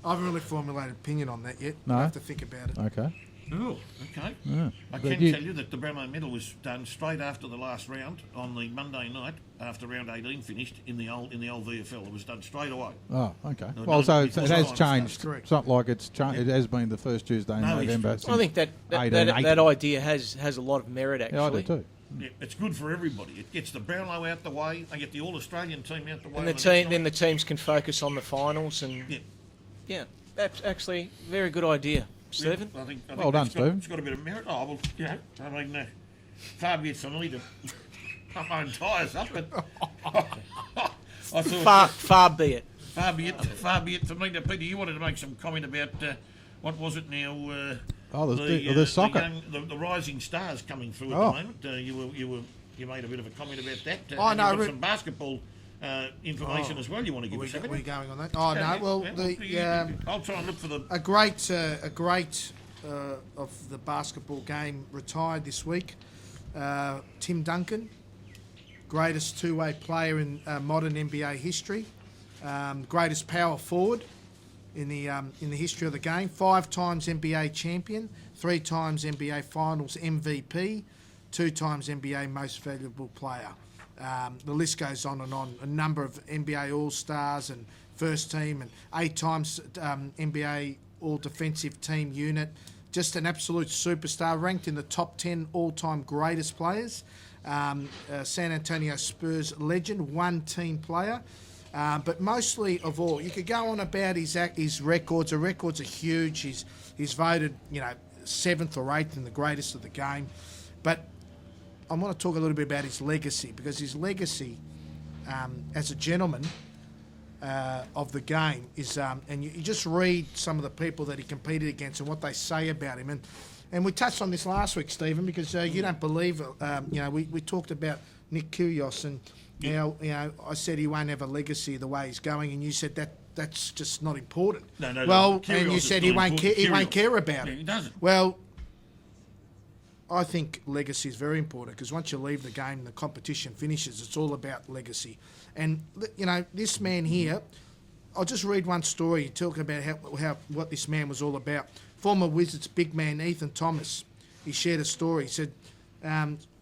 I haven't really formulated an opinion on that yet. No? I have to think about it. Okay. Oh, okay. Yeah. I But can tell you that the Brownlow medal was done straight after the last round on the Monday night after round 18 finished in the old VFL. It was done straight away. Oh, okay. No, Well, no, so it before has the finals changed. starts, correct. It's not like it's changed. It has been the first Tuesday in No, it's- November. I I since think that 1880. idea has a lot of merit, actually. Yeah, I do too. Yeah, it's good for everybody. It gets the Brownlow out the way. They get the All-Australian team out the way. And on the next then night. the teams can focus on the finals, and Yeah. that's actually a very good idea, Stephen. I think Well done, it's got, Stephen. It's got a bit of merit. Oh, well, I mean, far be it from me to pump my own tyres up, but I thought, Far be it. far be it from me to Peter. You wanted to make some comment about what was it now? There's soccer. The rising stars coming through at Oh. the moment. You made a bit of a comment about that. Oh, and no, you've got Rick- some basketball information as well. You want to give us, haven't Are we you? going on that? Oh, no. Well, I'll try and look for the. a great of the basketball game retired this week. Tim Duncan, greatest two-way player in modern NBA history, greatest power forward in the history of the game. 5 times NBA champion, 3 times NBA Finals MVP, 2 times NBA Most Valuable Player. The list goes on and on. A number of NBA All-Stars and first team, and 8 times NBA all defensive team unit. Just an absolute superstar, ranked in the top 10 all-time greatest players. San Antonio Spurs legend, one team player. But mostly of all, you could go on about his records. The records are huge. He's voted, 7th or 8th in the greatest of the game. But I want to talk a little bit about his legacy, because his legacy as a gentleman of the game is, and you just read some of the people that he competed against and what they say about him. And we touched on this last week, Stephen, because you don't believe, we talked about Nick Kyrgios, and I said he won't have a legacy the way he's going, and you said that's just not important. No. Well, Kyrgios and you is said not he won't important. care about Yeah, it. he doesn't. Well, I think legacy is very important, because once you leave the game, the competition finishes. It's all about legacy. And, this man here, I'll just read one story talking about what this man was all about. Former Wizards big man Ethan Thomas, he shared a story. He said,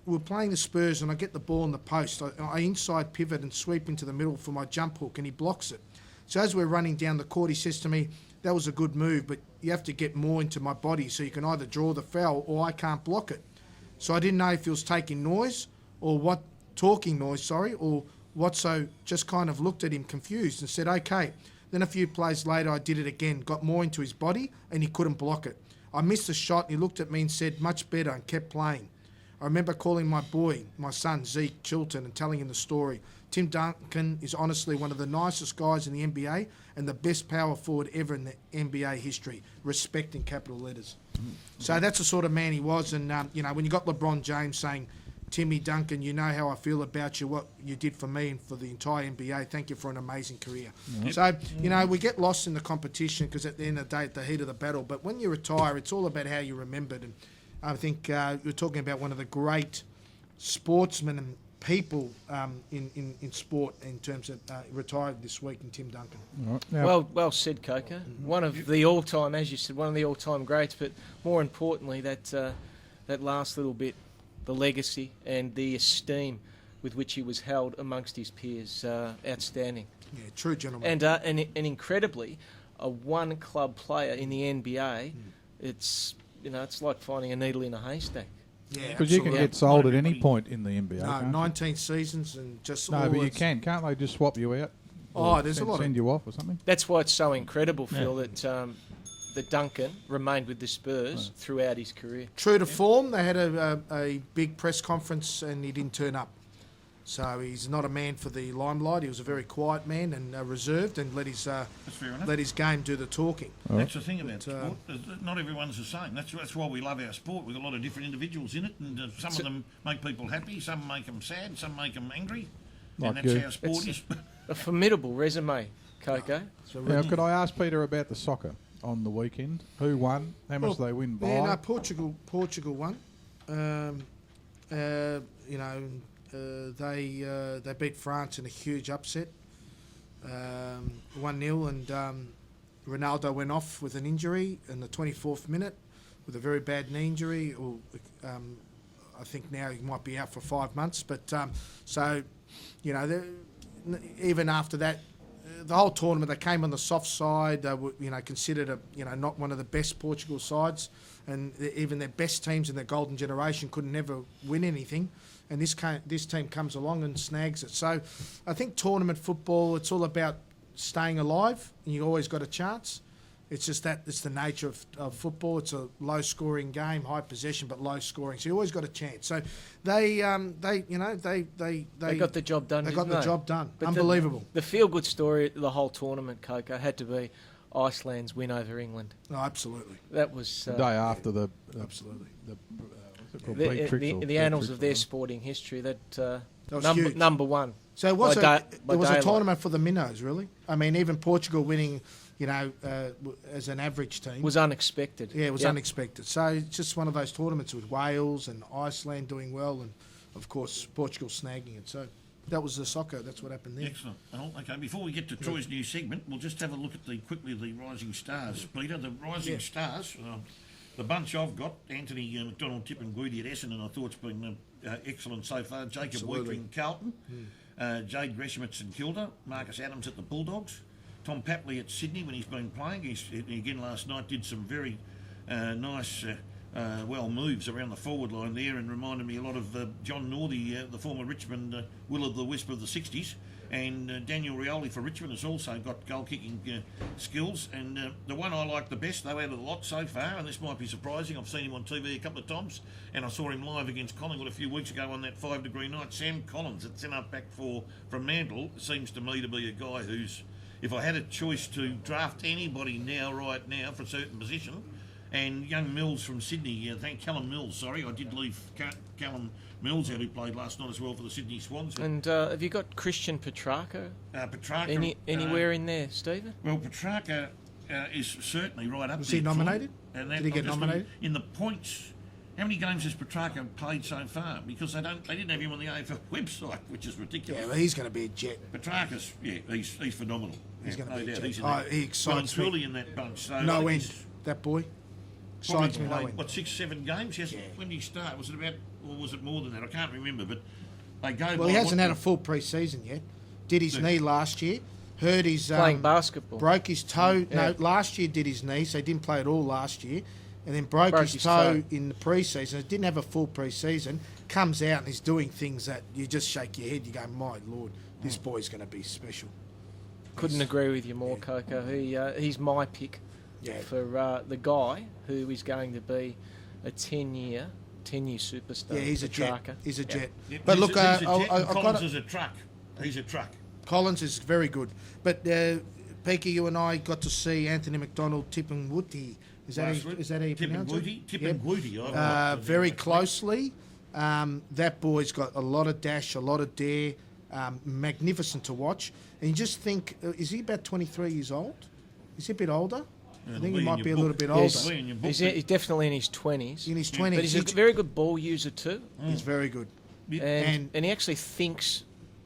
we were playing the Spurs and I get the ball in the post. I inside pivot and sweep into the middle for my jump hook, and he blocks it. So as we're running down the court, he says to me, that was a good move, but you have to get more into my body so you can either draw the foul or I can't block it. So I didn't know if he was taking noise or what, or what, so just kind of looked at him confused and said, okay. Then a few plays later, I did it again, got more into his body, and he couldn't block it. I missed a shot, and he looked at me and said, much better, and kept playing. I remember calling my son, Zeke Chilton, and telling him the story. Tim Duncan is honestly one of the nicest guys in the NBA and the best power forward ever in the NBA history. Respect in capital letters. So that's the sort of man he was. And, when you got LeBron James saying, Timmy Duncan, you know how I feel about you, what you did for me and for the entire NBA. Thank you for an amazing career. Yep. So, we get lost in the competition because at the end of the day, at the heat of the battle. But when you retire, it's all about how you remembered. And I think you're talking about one of the great sportsmen and people in sport in terms of retired this week in Tim Duncan. Right. Now, Well said, Coco. One of the all-time, as you said, one of the all-time greats. But more importantly, that last little bit, the legacy and the esteem with which he was held amongst his peers, outstanding. Yeah, true gentleman. And incredibly, a one-club player in the NBA, it's like finding a needle in a haystack. Yeah, because you can get sold at any point in the NBA. No, can't you? 19 seasons and just No, but you can't they just swap you out? There's a lot send you off or something. That's why it's so incredible, Phil, that Duncan remained with the Spurs throughout his career. True to form, they had a big press conference and he didn't turn up. So he's not a man for the limelight. He was a very quiet man and reserved, and let his game do the talking. That's the thing about sport. Not everyone's the same. That's why we love our sport. We've got a lot of different individuals in it, and some of them make people happy, some make them sad, some make them angry. Like and that's how sport is. A formidable resume, Coco. Now, could I ask Peter about the soccer on the weekend? Who won? How much did they win by? Yeah, no, Portugal won. They beat France in a huge upset, 1-0, and Ronaldo went off with an injury in the 24th minute with a very bad knee injury. I think now he might be out for 5 months. But even after that, the whole tournament, they came on the soft side. They were, considered not one of the best Portugal sides, and even their best teams in their golden generation couldn't never win anything. And this team comes along and snags it. So I think tournament football, it's all about staying alive, and you always got a chance. It's just that it's the nature of football. It's a low-scoring game, high possession, but low-scoring. So you always got a chance. So they got the job done. They got the job done. But Unbelievable. The feel-good story, the whole tournament, Coco, had to be Iceland's win over England. Oh, absolutely. That was the day after the absolutely the annals of their sporting history. That was huge. Number one. So it was a tournament for the minnows, really. I mean, even Portugal winning, as an average team was unexpected. Yeah, it was unexpected. So it's just one of those tournaments with Wales and Iceland doing well, and of course Portugal snagging it. So that was the soccer. That's what happened there. Excellent. Okay, before we get to Troy's new segment, we'll just have a look at the rising stars. Peter, the rising stars. The bunch I've got, Anthony McDonald, Tip and Guidi at Essendon, I thought's been excellent so far. Jacob Weekling, Carlton. Jade Gresham at St Kilda. Marcus Adams at the Bulldogs. Tom Papley at Sydney when he's been playing. Again last night did some very nice moves around the forward line there, and reminded me a lot of John Northey, the former Richmond will-o'-the-wisp of the 60s. And Daniel Rioli for Richmond has also got goal-kicking skills. And the one I like the best, though, out of the lot so far, and this might be surprising, I've seen him on TV a couple of times, and I saw him live against Collingwood a few weeks ago on that 5-degree night. Sam Collins at centre back for from Mantle seems to me to be a guy who's, if I had a choice to draft anybody right now for a certain position, and young Mills from Sydney, Callum Mills, sorry, I did leave Callum Mills out, who played last night as well for the Sydney Swans. And have you got Christian Petrarca? Petrarca. Anywhere in there, Stephen? Well, Petrarca is certainly right up there. Was he nominated? And Did he get nominated? In the points, how many games has Petrarca played so far? Because they didn't have him on the AFL website, which is ridiculous. Yeah, well, he's going to be a jet. Petrarca's, he's phenomenal. He's going to be a doubt. jet. He excites me. In that bunch. So no end, that boy. Excites me no end. What, 6-7 games? Yes. Yeah. When did he start? Was it about, or was it more than that? I can't remember, but they go. Well, he hasn't had a full pre-season yet. Did his knee last year. Hurt his... Playing basketball. Broke his toe. Yeah. No, last year did his knee, so he didn't play at all last year. And then broke his toe in the pre-season. Didn't have a full pre-season. Comes out and is doing things that you just shake your head. You go, my Lord, this boy's going to be special. Couldn't agree with you more, Coco. He's my pick for the guy who is going to be a 10-year superstar. Yeah, he's Petrarca. a jet. He's a jet. Yeah, but look, Collins is a truck. He's a truck. Collins is very good. But Peaky, you and I got to see Anthony McDonald Tipungwuti. Is that how you pronounce it? Tipungwuti. Very closely. That boy's got a lot of dash, a lot of dare. Magnificent to watch. And you just think, is he about 23 years old? Is he a bit older? I think he might be a little bit older. He's definitely in his 20s. In his 20s. But he's a very good ball user too. He's very good. And he actually thinks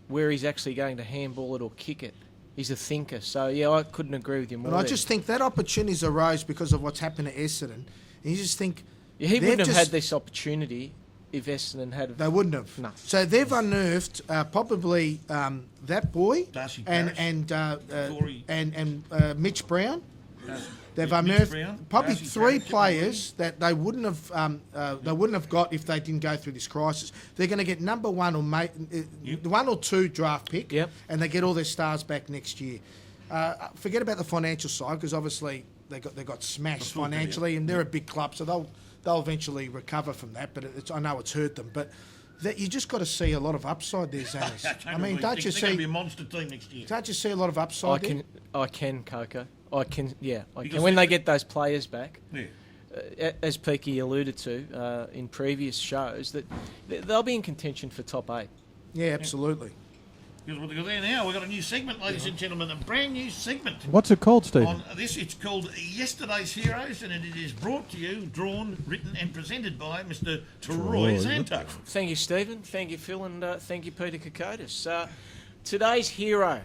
where he's actually going to handball it or kick it. He's a thinker. So, yeah, I couldn't agree with you more. But I just think that opportunities arose because of what's happened to Essendon. And you just think... Yeah, he wouldn't have had this opportunity if Essendon had... They wouldn't have. No. So they've unearthed probably that boy and Mitch Brown. They've unearthed probably three players that they wouldn't have got if they didn't go through this crisis. They're going to get number one or one or two draft pick, and they get all their stars back next year. Forget about the financial side because obviously they got smashed financially, and they're a big club, so they'll eventually recover from that. But I know it's hurt them, but. That you just got to see a lot of upside there, Zanis. I mean, don't you see? They're going to be a monster team next year. Don't you see a lot of upside I can, Coco. I can. When they get those players back, as Peaky alluded to in previous shows, that they'll be in contention for top 8. Yeah, absolutely. Because there now, we've got a new segment, ladies and gentlemen, a brand new segment. What's it called, Steve? It's called Yesterday's Heroes, and it is brought to you, drawn, written and presented by Mr. Troy Zantuck. Thank you, Stephen. Thank you, Phil, and thank you, Peter Kokotis. Today's hero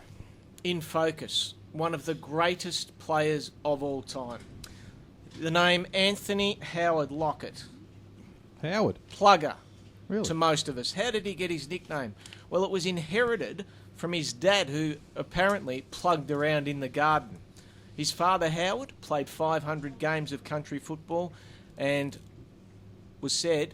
in focus, one of the greatest players of all time. The name Anthony Howard Lockett. Howard? Plugger. Really? To most of us. How did he get his nickname? Well, it was inherited from his dad, who apparently plugged around in the garden. His father, Howard, played 500 games of country football and was said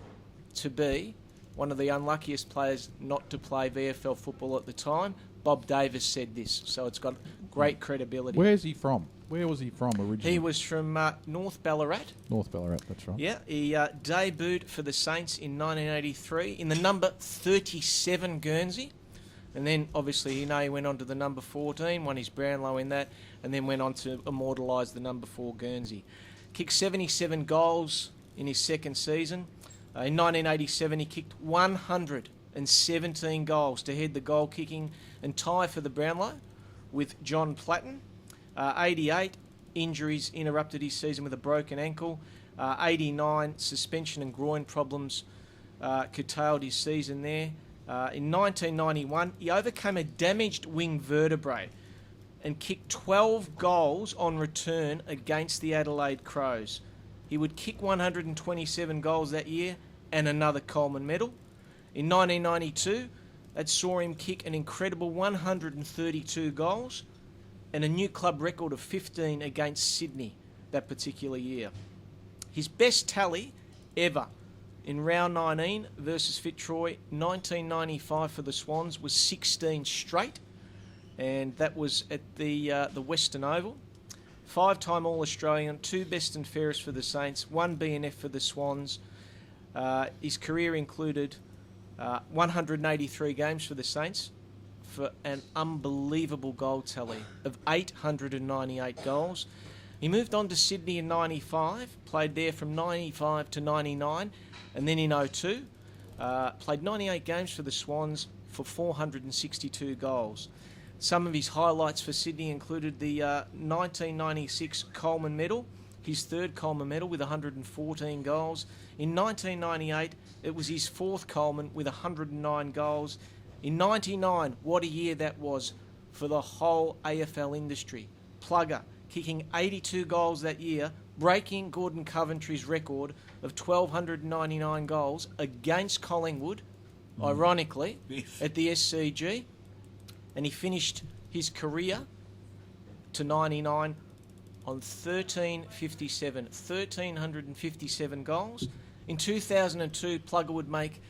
to be one of the unluckiest players not to play VFL football at the time. Bob Davis said this, so it's got great credibility. Where's he from? Where was he from originally? He was from North Ballarat. North Ballarat, that's right. Yeah, he debuted for the Saints in 1983 in the number 37 Guernsey. And then, obviously, he went on to the number 14, won his Brownlow in that, and then went on to immortalise the number 4 Guernsey. Kicked 77 goals in his second season. In 1987, he kicked 117 goals to head the goal-kicking and tie for the Brownlow with John Platten. 88, injuries interrupted his season with a broken ankle. 89, suspension and groin problems curtailed his season there. In 1991, he overcame a damaged wing vertebrae and kicked 12 goals on return against the Adelaide Crows. He would kick 127 goals that year and another Coleman medal. In 1992, that saw him kick an incredible 132 goals and a new club record of 15 against Sydney that particular year. His best tally ever in round 19 versus Fitzroy, 1995 for the Swans, was 16 straight, and that was at the Western Oval. 5-time All-Australian, 2 best and fairest for the Saints, 1 BNF for the Swans. His career included 183 games for the Saints for an unbelievable goal tally of 898 goals. He moved on to Sydney in 95, played there from 95 to 99, and then in 02, played 98 games for the Swans for 462 goals. Some of his highlights for Sydney included the 1996 Coleman Medal, his third Coleman Medal with 114 goals. In 1998, it was his fourth Coleman with 109 goals. In 99, what a year that was for the whole AFL industry. Plugger, kicking 82 goals that year, breaking Gordon Coventry's record of 1,299 goals against Collingwood, ironically, at the SCG. And he finished his career to 99 on 1,357 goals. In 2002, Plugger would make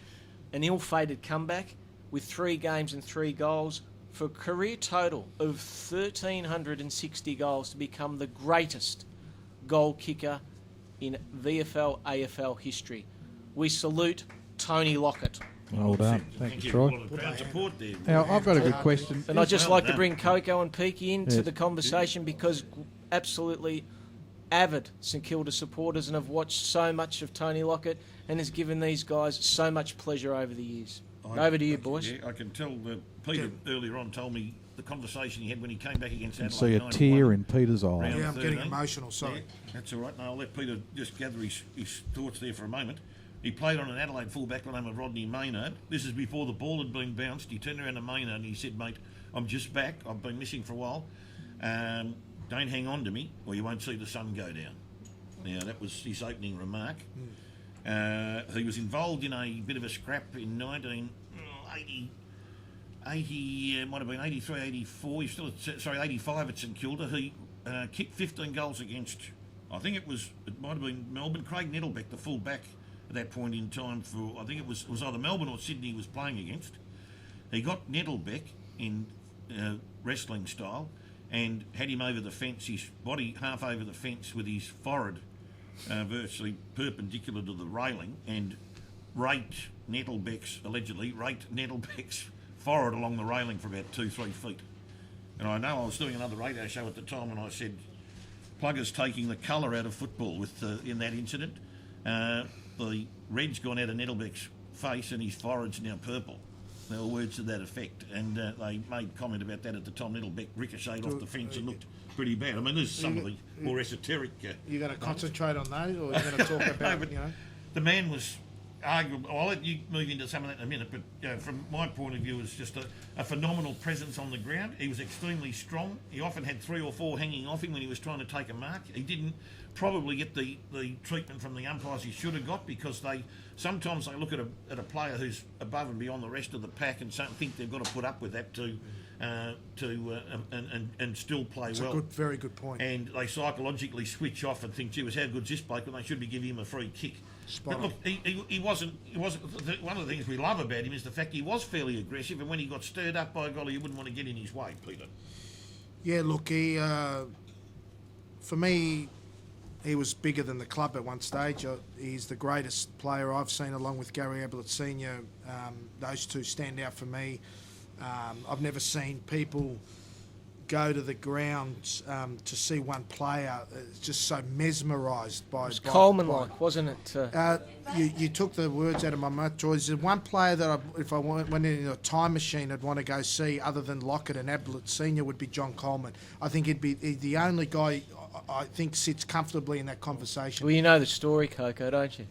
an ill-fated comeback with 3 games and 3 goals for a career total of 1,360 goals to become the greatest goal kicker in VFL AFL history. We salute Tony Lockett. Well done. Thank you, Troy. Crowd support there. Now, I've got a good question. And I'd just like to bring Coco and Peaky into the conversation because absolutely avid St Kilda supporters and have watched so much of Tony Lockett and has given these guys so much pleasure over the years. Over to you, boys. Yeah, I can tell that Peter earlier on told me the conversation he had when he came back against You Adelaide. can see a 91. tear in Peter's eye. Round Yeah, I'm getting 13. emotional, sorry. Yeah, that's all right. No, I'll let Peter just gather his thoughts there for a moment. He played on an Adelaide fullback by the name of Rodney Maynard. This is before the ball had been bounced. He turned around to Maynard and he said, "Mate, I'm just back. I've been missing for a while. Don't hang on to me or you won't see the sun go down." Now, that was his opening remark. He was involved in a bit of a scrap in 1980, might have been 83, 84. He's still at, 85 at St Kilda. He kicked 15 goals against, it might have been Melbourne. Craig Nettlebeck, the full back at that point in time for, I think it was either Melbourne or Sydney he was playing against. He got Nettlebeck in wrestling style and had him over the fence, his body half over the fence with his forehead virtually perpendicular to the railing, and allegedly raked Nettlebeck's forehead along the railing for about 2-3 feet. And I know I was doing another radio show at the time and I said, Plugger's taking the colour out of football with in that incident. The red's gone out of Nettlebeck's face and his forehead's now purple. There were words to that effect, and they made comment about that at the time. Nettlebeck ricocheted off the fence and looked pretty bad. I mean, there's some of the more esoteric... You're going to concentrate on those, or you're going to talk about, but the man was arguable. I'll let you move into some of that in a minute, but from my point of view, it was just a phenomenal presence on the ground. He was extremely strong. He often had 3 or 4 hanging off him when he was trying to take a mark. He didn't probably get the treatment from the umpires he should have got, because sometimes they look at a player who's above and beyond the rest of the pack and think they've got to put up with that and still play It's well. a very good point. And they psychologically switch off and think, gee, how good's this bloke, and they should be giving him a free kick. Spot But look, he wasn't. One of the things we love about him is the fact he was fairly aggressive, and when he got stirred up, by golly, you wouldn't want to get in his way, Peter. Yeah, look, for me, he was bigger than the club at one stage. He's the greatest player I've seen, along with Gary Ablett Senior. Those two stand out for me. I've never seen people go to the ground to see one player just so mesmerised by... It was Coleman-like, wasn't it? You took the words out of my mouth, Troy. There's one player that if I went in a time machine I'd want to go see, other than Lockett and Ablett Senior, would be John Coleman. I think he'd be the only guy I think sits comfortably in that conversation. Well, you know the story, Coco, don't you?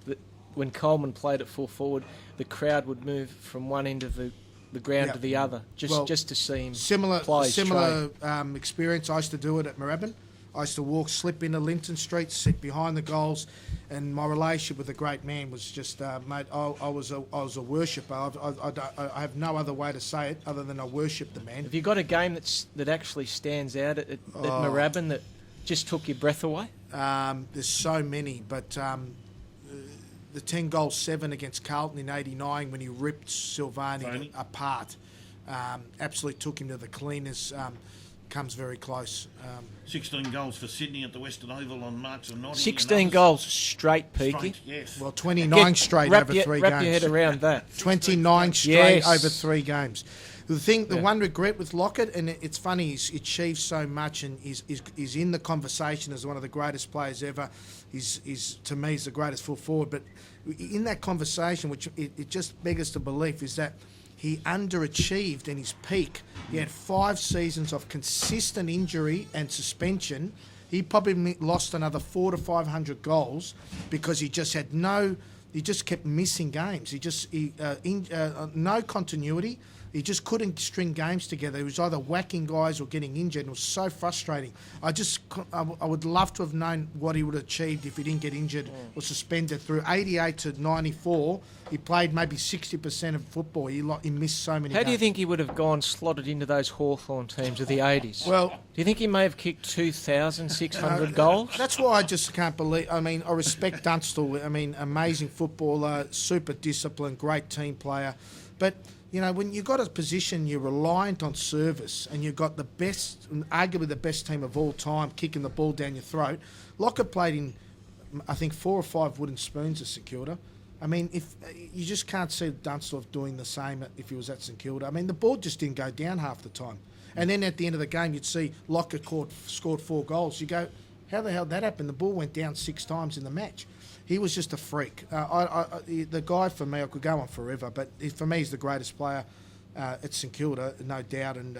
That when Coleman played at full forward, the crowd would move from one end of the ground to the other, just to see him Similar play experience. I used to do it at Moorabbin. I used to slip into Linton Street, sit behind the goals, and my relationship with the great man was just, mate, I was a worshipper. I have no other way to say it other than I worship the man. Have you got a game that actually stands out at Moorabbin that just took your breath away? There's so many, but the 10-goal 7 against Carlton in '89 when he ripped Silvani apart, absolutely took him to the cleaners. Comes very close. 16 goals for Sydney at the Western Oval on March the 19th. 16 goals straight, Peaky. Straight, yes. Well, 29 straight over 3 games. Wrap your head around that. 29 straight Yes. over 3 games. The one regret with Lockett, and it's funny, he's achieved so much and he's in the conversation as one of the greatest players ever. He's to me, he's the greatest full forward. But in that conversation, which it just beggars to belief, is that he underachieved in his peak. He had 5 seasons of consistent injury and suspension. He probably lost another 400 to 500 goals because he just had he just kept missing games. No continuity. He just couldn't string games together. He was either whacking guys or getting injured, and it was so frustrating. I would love to have known what he would have achieved if he didn't get injured or suspended. Through 88 to 94, he played maybe 60% of football. He missed so many games. How do you think he would have slotted into those Hawthorn teams of the 80s? Well, do you think he may have kicked 2,600 goals? That's why I just can't believe. I mean, I respect Dunstall. I mean, amazing footballer, super disciplined, great team player. But when you've got a position, you're reliant on service, and you've got the best, arguably the best team of all time, kicking the ball down your throat. Lockett played in, I think, 4 or 5 wooden spoons at St Kilda. I mean, if you just can't see Dunstall doing the same if he was at St Kilda. I mean, the ball just didn't go down half the time. And then at the end of the game, you'd see Lockett scored 4 goals. You go, how the hell did that happen? The ball went down 6 times in the match. He was just a freak. The guy, for me, I could go on forever, but for me, he's the greatest player at St Kilda, no doubt, and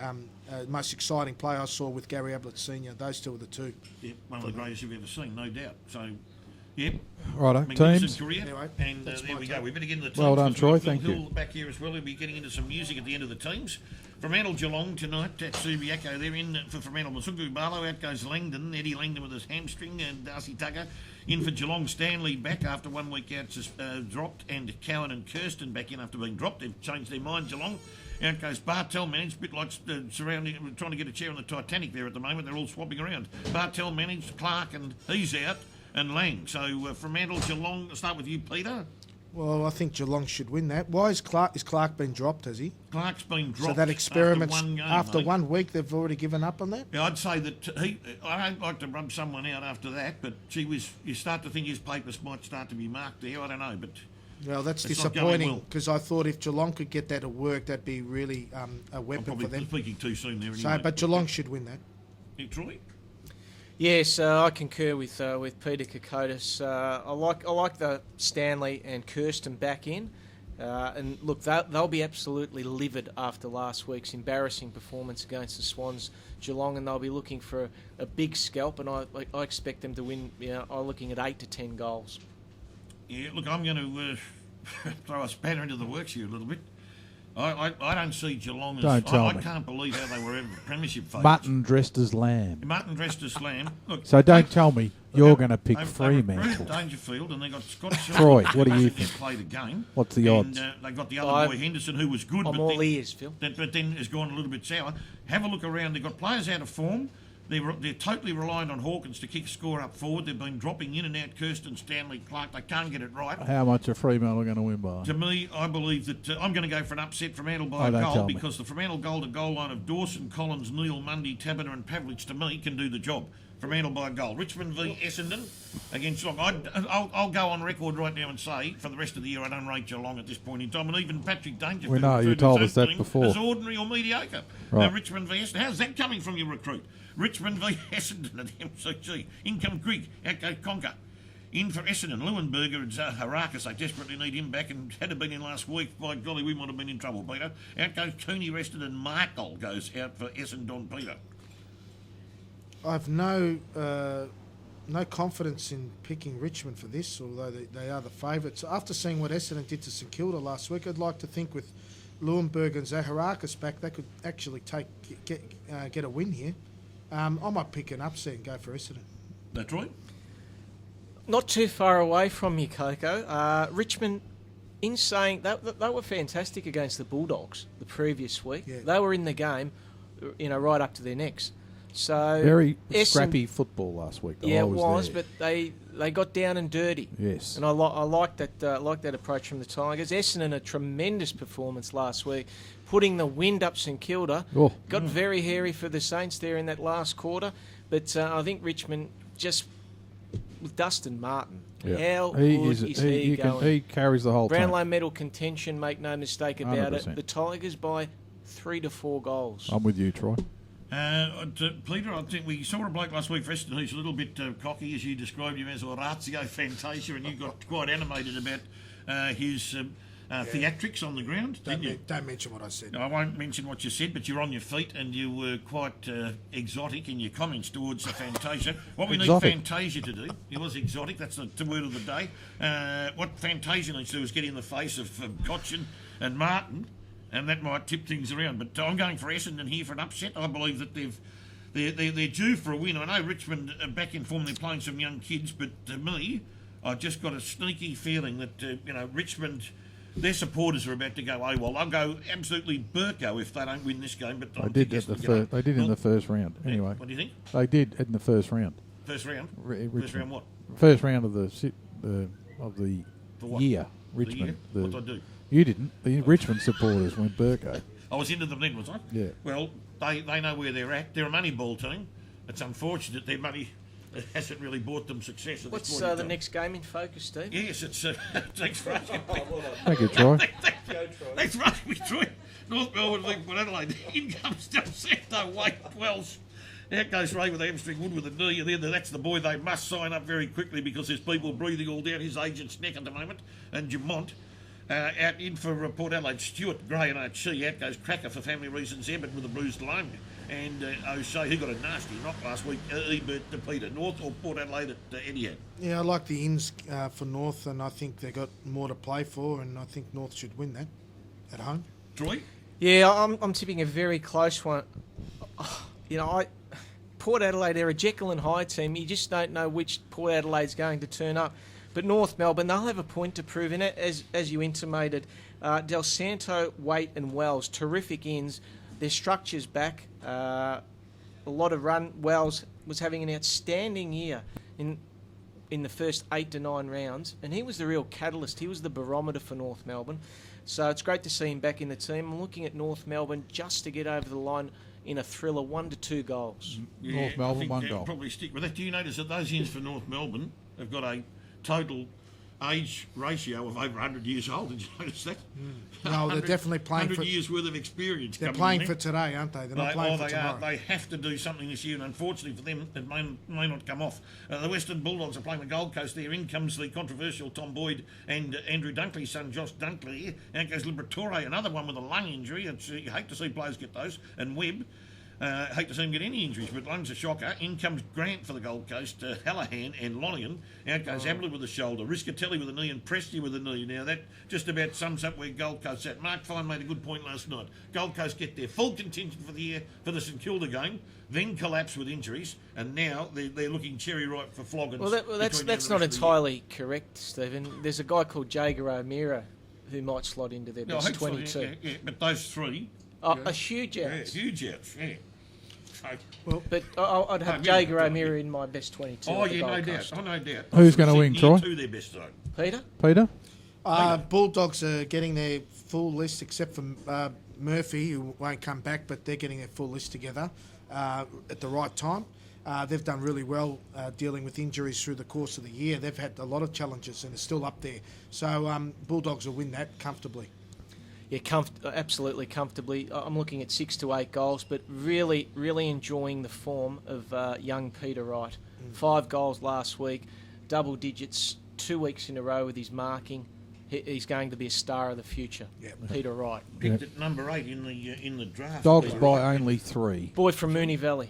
most exciting player I saw with Gary Ablett Senior. Those two are the two. Yeah, one of the greatest you've ever seen, no doubt. So, yep. Righto, teams. Career. Anyway, and there we go. We better get into the teams. Well done, Troy. Thank you. Back here as well. We'll be getting into some music at the end of the teams. Fremantle Geelong tonight at Subiaco. They're in for Fremantle. Masungu Barlow. Out goes Langdon. Eddie Langdon with his hamstring. And Darcy Tucker in for Geelong. Stanley back after 1 week out, dropped. And Cowan and Kirsten back in after being dropped. They've changed their mind, Geelong. Out goes Bartel managed, a bit like trying to get a chair on the Titanic there at the moment. They're all swapping around. Bartel managed, Clark, and he's out, and Lang. So Fremantle, Geelong. I'll start with you, Peter. Well, I think Geelong should win that. Why is Clark been dropped, has he? Clark's been dropped. So that experiment after 1 week, week, they've already given up on that? Yeah, I'd say that I don't like to rub someone out after that, but you start to think his papers might start to be marked there. I don't know, but... Well, that's disappointing because I thought if Geelong could get that to work, that'd be really a weapon for them. I'm probably speaking too soon there anyway. So, but Geelong should win that. Yeah, Troy? Yes, I concur with Peter Kokotis. I like the Stanley and Kirsten back in, and look, they'll be absolutely livid after last week's embarrassing performance against the Swans, Geelong, and they'll be looking for a big scalp, and I expect them to win. I'm looking at 8 to 10 goals. Yeah, look, I'm going to throw a spanner into the works here a little bit. I don't see Geelong as... I can't believe how they were ever premiership favourites. Mutton dressed as lamb. Mutton dressed as lamb. Look, so don't tell me you're going to pick Fremantle. Dangerfield, and they got Scott Troy, what do you think? Played a game. What's the odds? And they got the other boy Henderson, who was good. I'm all ears, Phil. But then has gone a little bit sour. Have a look around. They've got players out of form. They're totally reliant on Hawkins to kick score up forward. They've been dropping in and out Kirsten, Stanley, Clark. They can't get it right. How much are Fremantle going to win by? To me, I believe that I'm going to go for an upset Fremantle by a goal because the Fremantle goal line of Dawson, Collins, Neal, Mundy, Taberner and Pavlich, to me, can do the job. Fremantle by a goal. Richmond v Essendon against Geelong. I'll go on record right now and say for the rest of the year I don't rate Geelong at this point in time, and even Patrick Dangerfield. We know, you told us that before. As ordinary or mediocre. Right. Now, Richmond v Essendon. How's that coming from your recruit? Richmond v Essendon at MCG. In comes Grigg. Out goes Conker. In for Essendon. Leuenberger and Zaharakis. They desperately need him back, and had it been in last week, by golly, we might have been in trouble, Peter. Out goes Cooney rested, and Markle goes out for Essendon, Peter. I've no confidence in picking Richmond for this, although they are the favourites. After seeing what Essendon did to St Kilda last week, I'd like to think with Leuenberger and Zaharakis back, they could actually get a win here. I might pick an upset and go for Essendon. That's right. Not too far away from you, Coco. Richmond, in saying that they were fantastic against the Bulldogs the previous week. Yeah. They were in the game, right up to their necks. So Very scrappy football last week. Though. Yeah, I it was, there. but they got down and dirty. Yes. And I like that approach from the Tigers. Essendon, a tremendous performance last week, putting the wind up St Kilda. Oh. Got very hairy for the Saints there in that last quarter. But I think Richmond just with Dustin Martin. Yeah. How good is he going? He carries the whole team. Brownlow medal contention, make no mistake about 100%. it. The Tigers by 3 to 4 goals. I'm with you, Troy. Peter, I think we saw a bloke last week for Essendon who's a little bit cocky, as you described him as Orazio Fantasia, and you got quite animated about his theatrics on the ground, didn't you? Don't mention what I said. I won't mention what you said, but you're on your feet and you were quite exotic in your comments towards Fantasia. What we Exotic. need Fantasia to do, he was exotic, that's the word of the day. What Fantasia needs to do is get in the face of Cochin and Martin, and that might tip things around. But I'm going for Essendon here for an upset. I believe that they're due for a win. I know Richmond are back in form, they're playing some young kids, but to me, I've just got a sneaky feeling that, Richmond... Their supporters are about to go AWOL. I'll go absolutely Burko if they don't win this game. But They did in the first round. Anyway, what do you think? They did in the first round. First round. Richmond. First round what? First round of the For what? year. The Richmond. year? What did I do? You didn't. The Richmond supporters went Burko. I was into them then, was I? Yeah. Well, they know where they're at. They're a money ball team. It's unfortunate their money hasn't really bought them success. At What's this point in the time. next game in focus, Steve? Yes, it's thanks for asking. Thank you, Troy. Thanks for asking me, Troy. North Melbourne league Port Adelaide. In comes Del Santo, Wade Wells. Out goes Ray with a hamstring, Wood with a knee, and then that's the boy they must sign up very quickly because there's people breathing all down his agent's neck at the moment. And Jamont out in for Port Adelaide. Stuart Gray and Archie. Out goes Cracker for family reasons. Ebbett with a bruised lung. And O'Shea, who got a nasty knock last week, Ebert to Peter. North or Port Adelaide at Etihad? Yeah, I like the ins for North, and I think they've got more to play for, and I think North should win that at home. Troy? Yeah, I'm tipping a very close one. Port Adelaide, they're a Jekyll and Hyde team. You just don't know which Port Adelaide's going to turn up. But North Melbourne, they'll have a point to prove in it, as you intimated. Del Santo, Waite and Wells, terrific ins. Their structure's back. A lot of run. Wells was having an outstanding year in the first 8 to 9 rounds, and he was the real catalyst. He was the barometer for North Melbourne. So it's great to see him back in the team. I'm looking at North Melbourne just to get over the line in a thriller, 1 to 2 goals. Yeah, North Melbourne, I think 1 they'll goal. probably stick with that. Do you notice that those ins for North Melbourne have got a total age ratio of over 100 years old? Did you notice that? No, they're definitely playing 100 for... years worth of experience. They're coming playing in for there. today, aren't they? They're not playing for they tomorrow. are. They have to do something this year, and unfortunately for them, it may not come off. The Western Bulldogs are playing the Gold Coast there. In comes the controversial Tom Boyd and Andrew Dunkley's son, Josh Dunkley. Out goes Liberatore, another one with a lung injury. You hate to see players get those. And Webb. Hate to see him get any injuries, but lung's a shocker. In comes Grant for the Gold Coast, Hallahan and Lonigan. Out goes Ablett with a shoulder, Riscatelli with a knee, and Presti with a knee. Now that just about sums up where Gold Coast's at. Mark Fine made a good point last night. Gold Coast get their full contingent for the year for the St Kilda game, then collapse with injuries, and now they're looking cherry ripe for floggings. Well, that's not entirely correct, Stephen. There's a guy called Jager O'Meara who might slot into their best 22. Yeah, but those three. A huge Yeah, outs. huge outs, yeah. But I'd have Jager O'Meara in my best 22. Oh, at the yeah, Gold no doubt. Coast. Oh, no doubt. Who's going to win, Troy? To their best zone. Peter? Bulldogs are getting their full list, except for Murphy, who won't come back, but they're getting their full list together at the right time. They've done really well dealing with injuries through the course of the year. They've had a lot of challenges and are still up there. So Bulldogs will win that comfortably. Yeah, absolutely comfortably. I'm looking at 6 to 8 goals, but really, really enjoying the form of young Peter Wright. 5 goals last week, double digits, 2 weeks in a row with his marking. He's going to be a star of the future. Yeah. Peter Wright, Picked at number 8 in the draft. Dogs Peter by Wright. only 3. boy from Moonee Valley.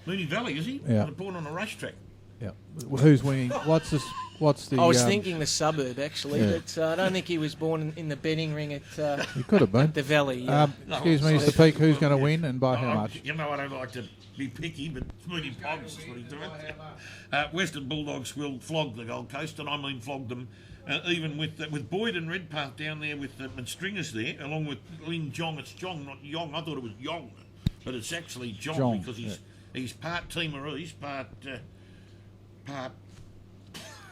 Moonee Valley, is he? Yeah. Born on a racetrack. Yeah. Who's winning? What's this? What's the? I was thinking the suburb, actually, Yeah. but I don't think he was born in the betting ring at He could have been. the Valley. Excuse me, Mr. Peake. Who's going to win and by how much? You know, I don't like to be picky, but Smoothy Pogs is what he's doing. Western Bulldogs will flog the Gold Coast, and I mean flog them. Even with Boyd and Redpath down there with and Stringers there, along with Lin Jong. It's Jong, not Yong. I thought it was Yong, but it's actually Jong because he's part Timorese, part.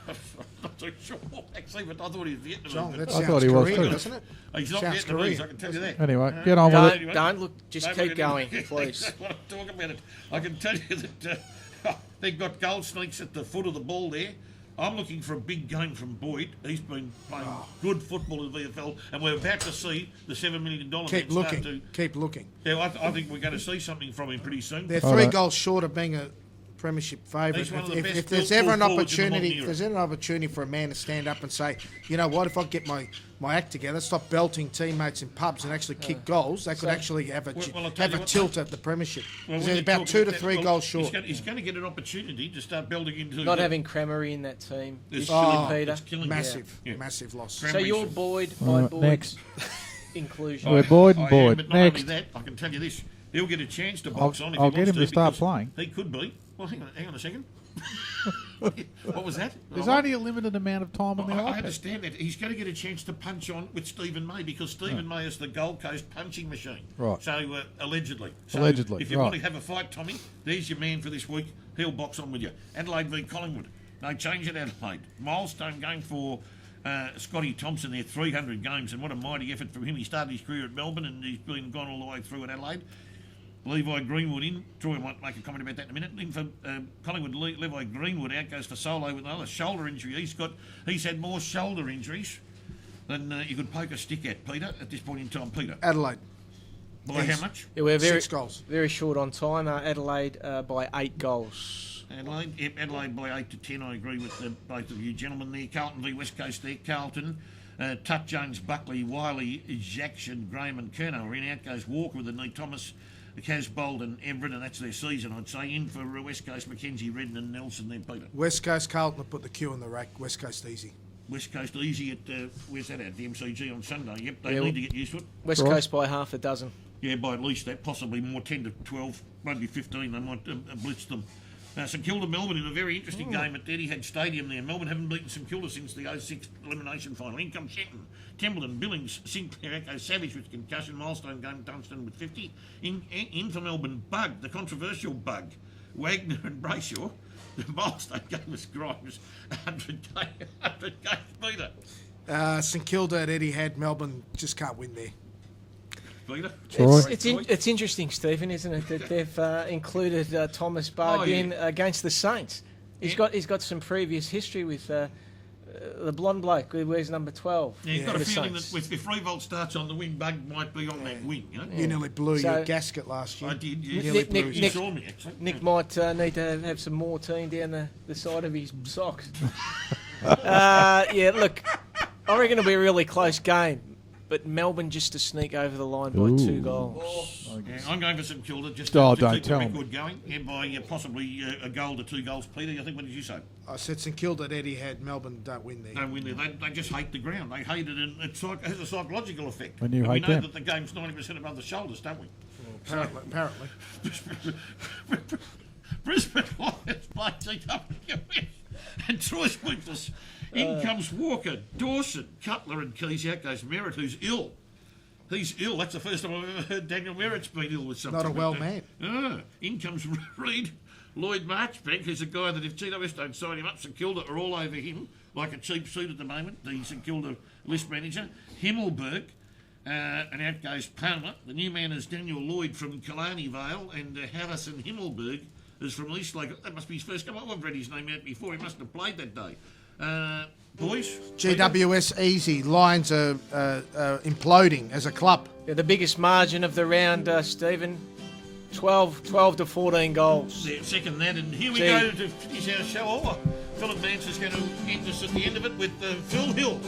I'm not too sure actually, but I thought he was Vietnamese. John, that I sounds thought he was Korean, too. doesn't it? He's not Sounds Vietnamese, Korean. I can tell you that. Anyway, get on with it. Don't look, just Don't keep look going, at it. please. That's what I'm talking about. It. I can tell you that they've got gold sneaks at the foot of the ball there. I'm looking for a big game from Boyd. He's been playing good football in the VFL, and we're about to see the $7 million Keep man start looking. Keep looking. Yeah, I think we're going to see something from him pretty soon. They're All 3 right. goals short of being a premiership favourite. He's one of the If best there's built ever an full forwards in the modern opportunity, era. if there's ever an opportunity for a man to stand up and say, you know what, if I get my act together, stop belting teammates in pubs and actually kick goals, they could actually have a Well, I'll tell you what, tilt at the premiership. Well, He's when you about talk 2 to that, 3 well, goals short. He's going to get an opportunity to start building into Not having Cremery in that team. It's Is killing- Peter. it's killing Massive, Yeah. massive loss. Crem- So you're Boyd by Alright, Boyd's next. inclusion. We're Boyd and I am, Boyd. but not Next. only that, I can tell you this: he'll get a chance to box on. If I'll he get wants him to start because playing. He could be. Well, hang on a second. What was that? There's Oh, only a limited amount of time on the I iPad. understand that. He's going to get a chance to punch on with Stephen May because Stephen May is the Gold Coast punching machine. Right. So, allegedly. So Allegedly, if you right. want to have a fight, Tommy, there's your man for this week. He'll box on with you. Adelaide v Collingwood. No change at Adelaide. Milestone game for Scotty Thompson there, 300 games, and what a mighty effort from him. He started his career at Melbourne and he's been gone all the way through at Adelaide. Levi Greenwood in. Troy might make a comment about that in a minute. In for Collingwood, Levi Greenwood out goes for Solo with another shoulder injury. He's had more shoulder injuries than you could poke a stick at, Peter, at this point in time. Peter, Adelaide, by how much? Yeah, we're very 6 goals. very short on time. Adelaide by 8 goals. Adelaide by 8 to 10. I agree with both of you gentlemen there. Carlton v West Coast there. Carlton, Tutt, Jones, Buckley, Wiley, Jackson, Graham and Kerno are in. Out goes Walker with the knee. Thomas, Casbold and Everett, and that's their season, I'd say. In for West Coast, Mackenzie, Redden and Nelson there, Peter. West Coast, Carlton have put the Q in the rack. West Coast easy. West Coast easy at, where's that at? The MCG on Sunday. Yep, they Yeah, need to get used to it. West Right. Coast by half a dozen. Yeah, by at least that, possibly more, 10 to 12, maybe 15, they might blitz them. St Kilda Melbourne in a very interesting game at Etihad Stadium there. Melbourne haven't beaten St Kilda since the 06 elimination final. In comes Shenton, Templeton, Billings, Sinclair, Echo, Savage with concussion, milestone game, Dunstan with 50. In for Melbourne, Bug, the controversial Bug, Wagner and Brayshaw. The milestone game was Grimes, 100 games Peter. St Kilda at Etihad, Melbourne just can't win there. Peter? Troy? It's interesting, Stephen, isn't it, that they've included Thomas Bug in against the Saints. He's got some previous history with the blonde bloke who wears number 12. Yeah, you've got a for the feeling Saints. that if Revolt starts on the wing, Bug might be on that wing, you know? You nearly blew So- your gasket last year. I did, You yes. nearly Nick- blew Nick- You yours. saw me, actually. Nick might need to have some more team down the side of his socks. Yeah, look, I reckon it'll be a really close game, but Melbourne just to sneak over the line by 2 goals. Yeah, I'm going for St Kilda just Oh, to don't keep the tell me. record going. Yeah, by possibly a goal to 2 goals. Peter, I think, what did you say? I said St Kilda at Etihad, Melbourne don't win there. Don't win there. They just hate the ground. They hate it, and it has a psychological effect. And you we hate know them. that the game's 90% above the shoulders, don't we? Apparently. Brisbane Lions play GWS, and Troy sweeps us. In comes Walker, Dawson, Cutler, and Keys. Out goes Merritt, who's ill. He's ill. That's the first time I've ever heard Daniel Merritt's been ill with something. Not a well But, man. In comes Reid, Lloyd Marchbank, who's a guy that if GWS don't sign him up, St Kilda are all over him like a cheap suit at the moment. The St Kilda list manager, Himmelberg, and out goes Palmer. The new man is Daniel Lloyd from Killarney Vale, and Harrison Himmelberg is from East Lake. That must be his first game. I've read his name out before. He must have played that day. Boys? GWS easy. Lions are imploding as a club. Yeah, the biggest margin of the round, Stephen, 12 to 14 goals. Yeah, second that, and here we Gee. go to finish our show off. Philip Mance is going to end us at the end of it with Phil Hill.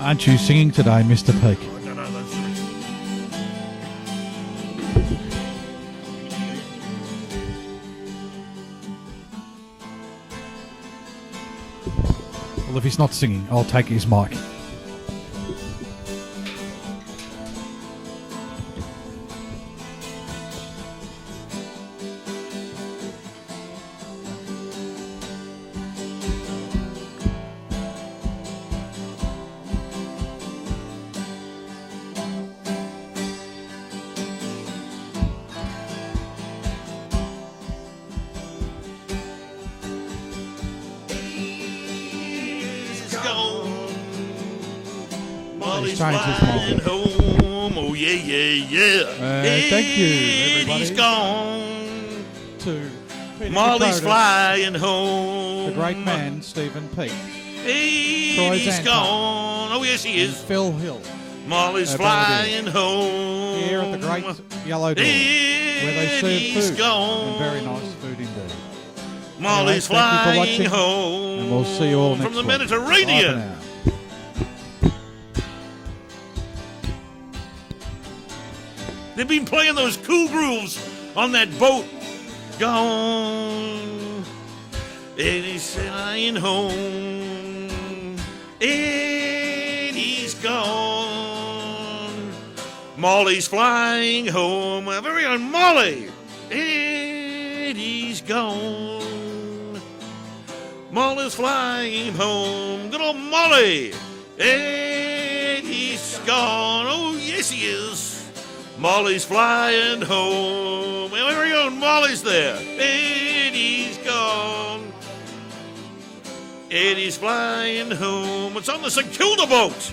Aren't you singing today, Mr. Peak? I don't know those lyrics. Well, if he's not singing, I'll take his mic. He's gone. Molly's changed his flying mind. home. Oh, yeah, yeah, yeah. Thank you, everybody. He's gone. To Peter Molly's Kokodas, flying home. the great man, Stephen Peak. He's Zantuck. gone. Oh, yes, he And is. Phil Hill. Molly's Belvedere. flying home. Here at the Great Yellow Door, where they serve He's food. gone. And very nice food indeed. Molly's Anyway, thank you for flying watching, home. and we'll see you all next from the week. Mediterranean. Bye for now. They've been playing those cool grooves on that boat. Gone. Eddie's flying home. Eddie's gone. Molly's flying home. Our very own Molly. Eddie's gone. Molly's flying home. Good old Molly. Eddie's gone. Oh, yes, he is. Molly's flying home. Our very own Molly's there. Eddie's gone. Eddie's flying home. It's on the St Kilda boat.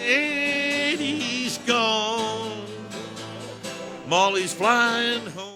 Eddie's gone. Molly's flying home.